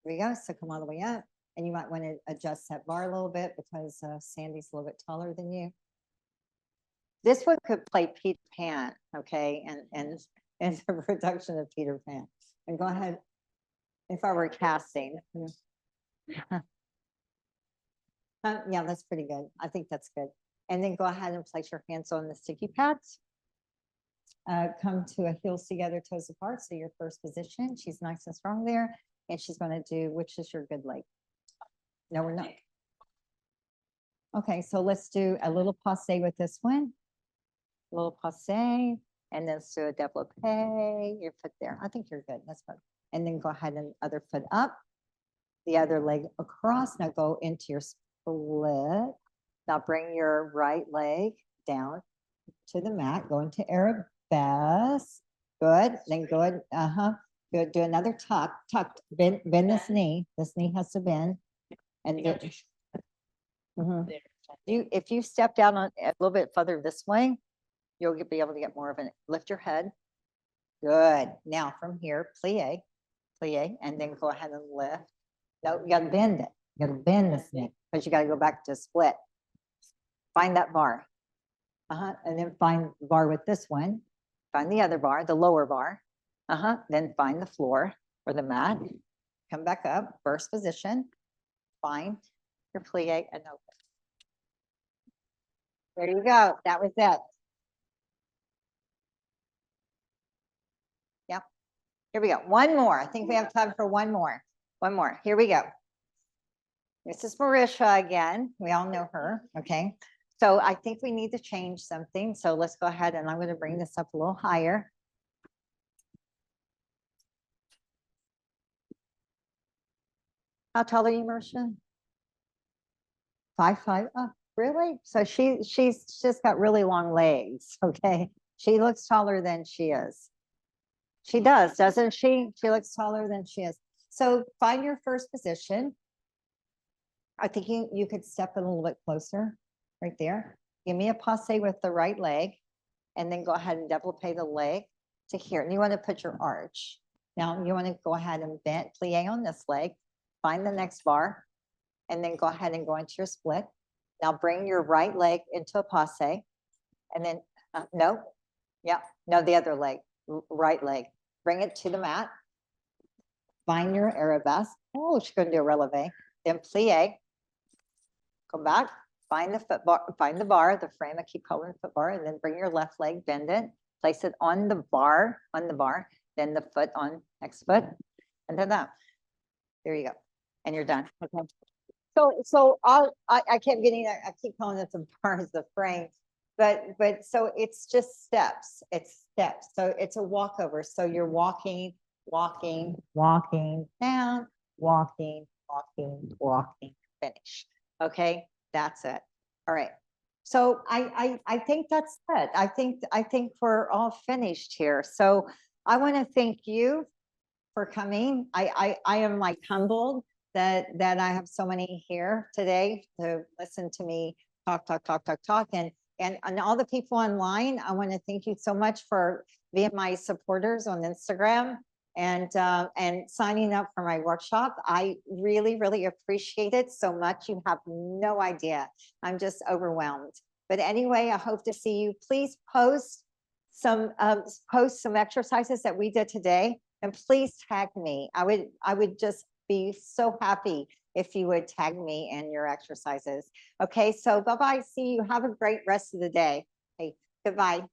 Here we go. So come all the way up. And you might want to adjust that bar a little bit because Sandy's a little bit taller than you. This one could play Peter Pan, okay? And the production of Peter Pan. And go ahead, if I were casting. Yeah, that's pretty good. I think that's good. And then go ahead and place your hands on the sticky pads. Come to a heels together, toes apart. So your first position, she's nice and strong there. And she's going to do, which is your good leg? No, we're not. Okay, so let's do a little passe with this one. A little passe, and then let's do a développé, your foot there. I think you're good. That's good. And then go ahead and other foot up, the other leg across. Now go into your split. Now bring your right leg down to the mat. Go into arabesque. Good. Then good. Good. Do another tuck. Tucked. Bend this knee. This knee has to bend. And if you step down on a little bit further this way, you'll be able to get more of an lift your head. Good. Now from here, plie, and then go ahead and lift. No, you got to bend it. You got to bend this knee because you got to go back to split. Find that bar. And then find the bar with this one. Find the other bar, the lower bar. Then find the floor or the mat. Come back up, first position. Find your plie and open. There you go. That was it. Yep. Here we go. One more. I think we have time for one more. One more. Here we go. This is Marisha again. We all know her. Okay. So I think we need to change something. So let's go ahead and I'm going to bring this up a little higher. How tall are you, Marisha? 5'5". Oh, really? So she's just got really long legs. Okay. She looks taller than she is. She does, doesn't she? She looks taller than she is. So find your first position. I think you could step in a little bit closer right there. Give me a passe with the right leg and then go ahead and développé the leg to here. And you want to put your arch. Now you want to go ahead and bend, plie on this leg, find the next bar, and then go ahead and go into your split. Now bring your right leg into a passe and then, no, the other leg, right leg. Bring it to the mat. Find your arabesque. Oh, she's going to do a releve. Then plie. Come back. Find the foot bar. Find the bar, the frame. I keep calling it foot bar. And then bring your left leg. Bend it. Place it on the bar. Then the foot on next foot. And then that. There you go. And you're done. Okay. So I kept getting that. I keep calling it the bars, the frame. But so it's just steps. It's steps. So it's a walkover. So you're walking down, walking, finish. Okay, that's it. All right. So I think that's it. I think we're all finished here. So I want to thank you for coming. I am like humbled that I have so many here today to listen to me talk. And all the people online, I want to thank you so much for being my supporters on Instagram and signing up for my workshop. I really, really appreciate it so much. You have no idea. I'm just overwhelmed. But anyway, I hope to see you. Please post some exercises that we did today And please tag me. I would just be so happy if you would tag me in your exercises. Okay, so bye-bye. See you. Have a great rest of the day. Hey, goodbye.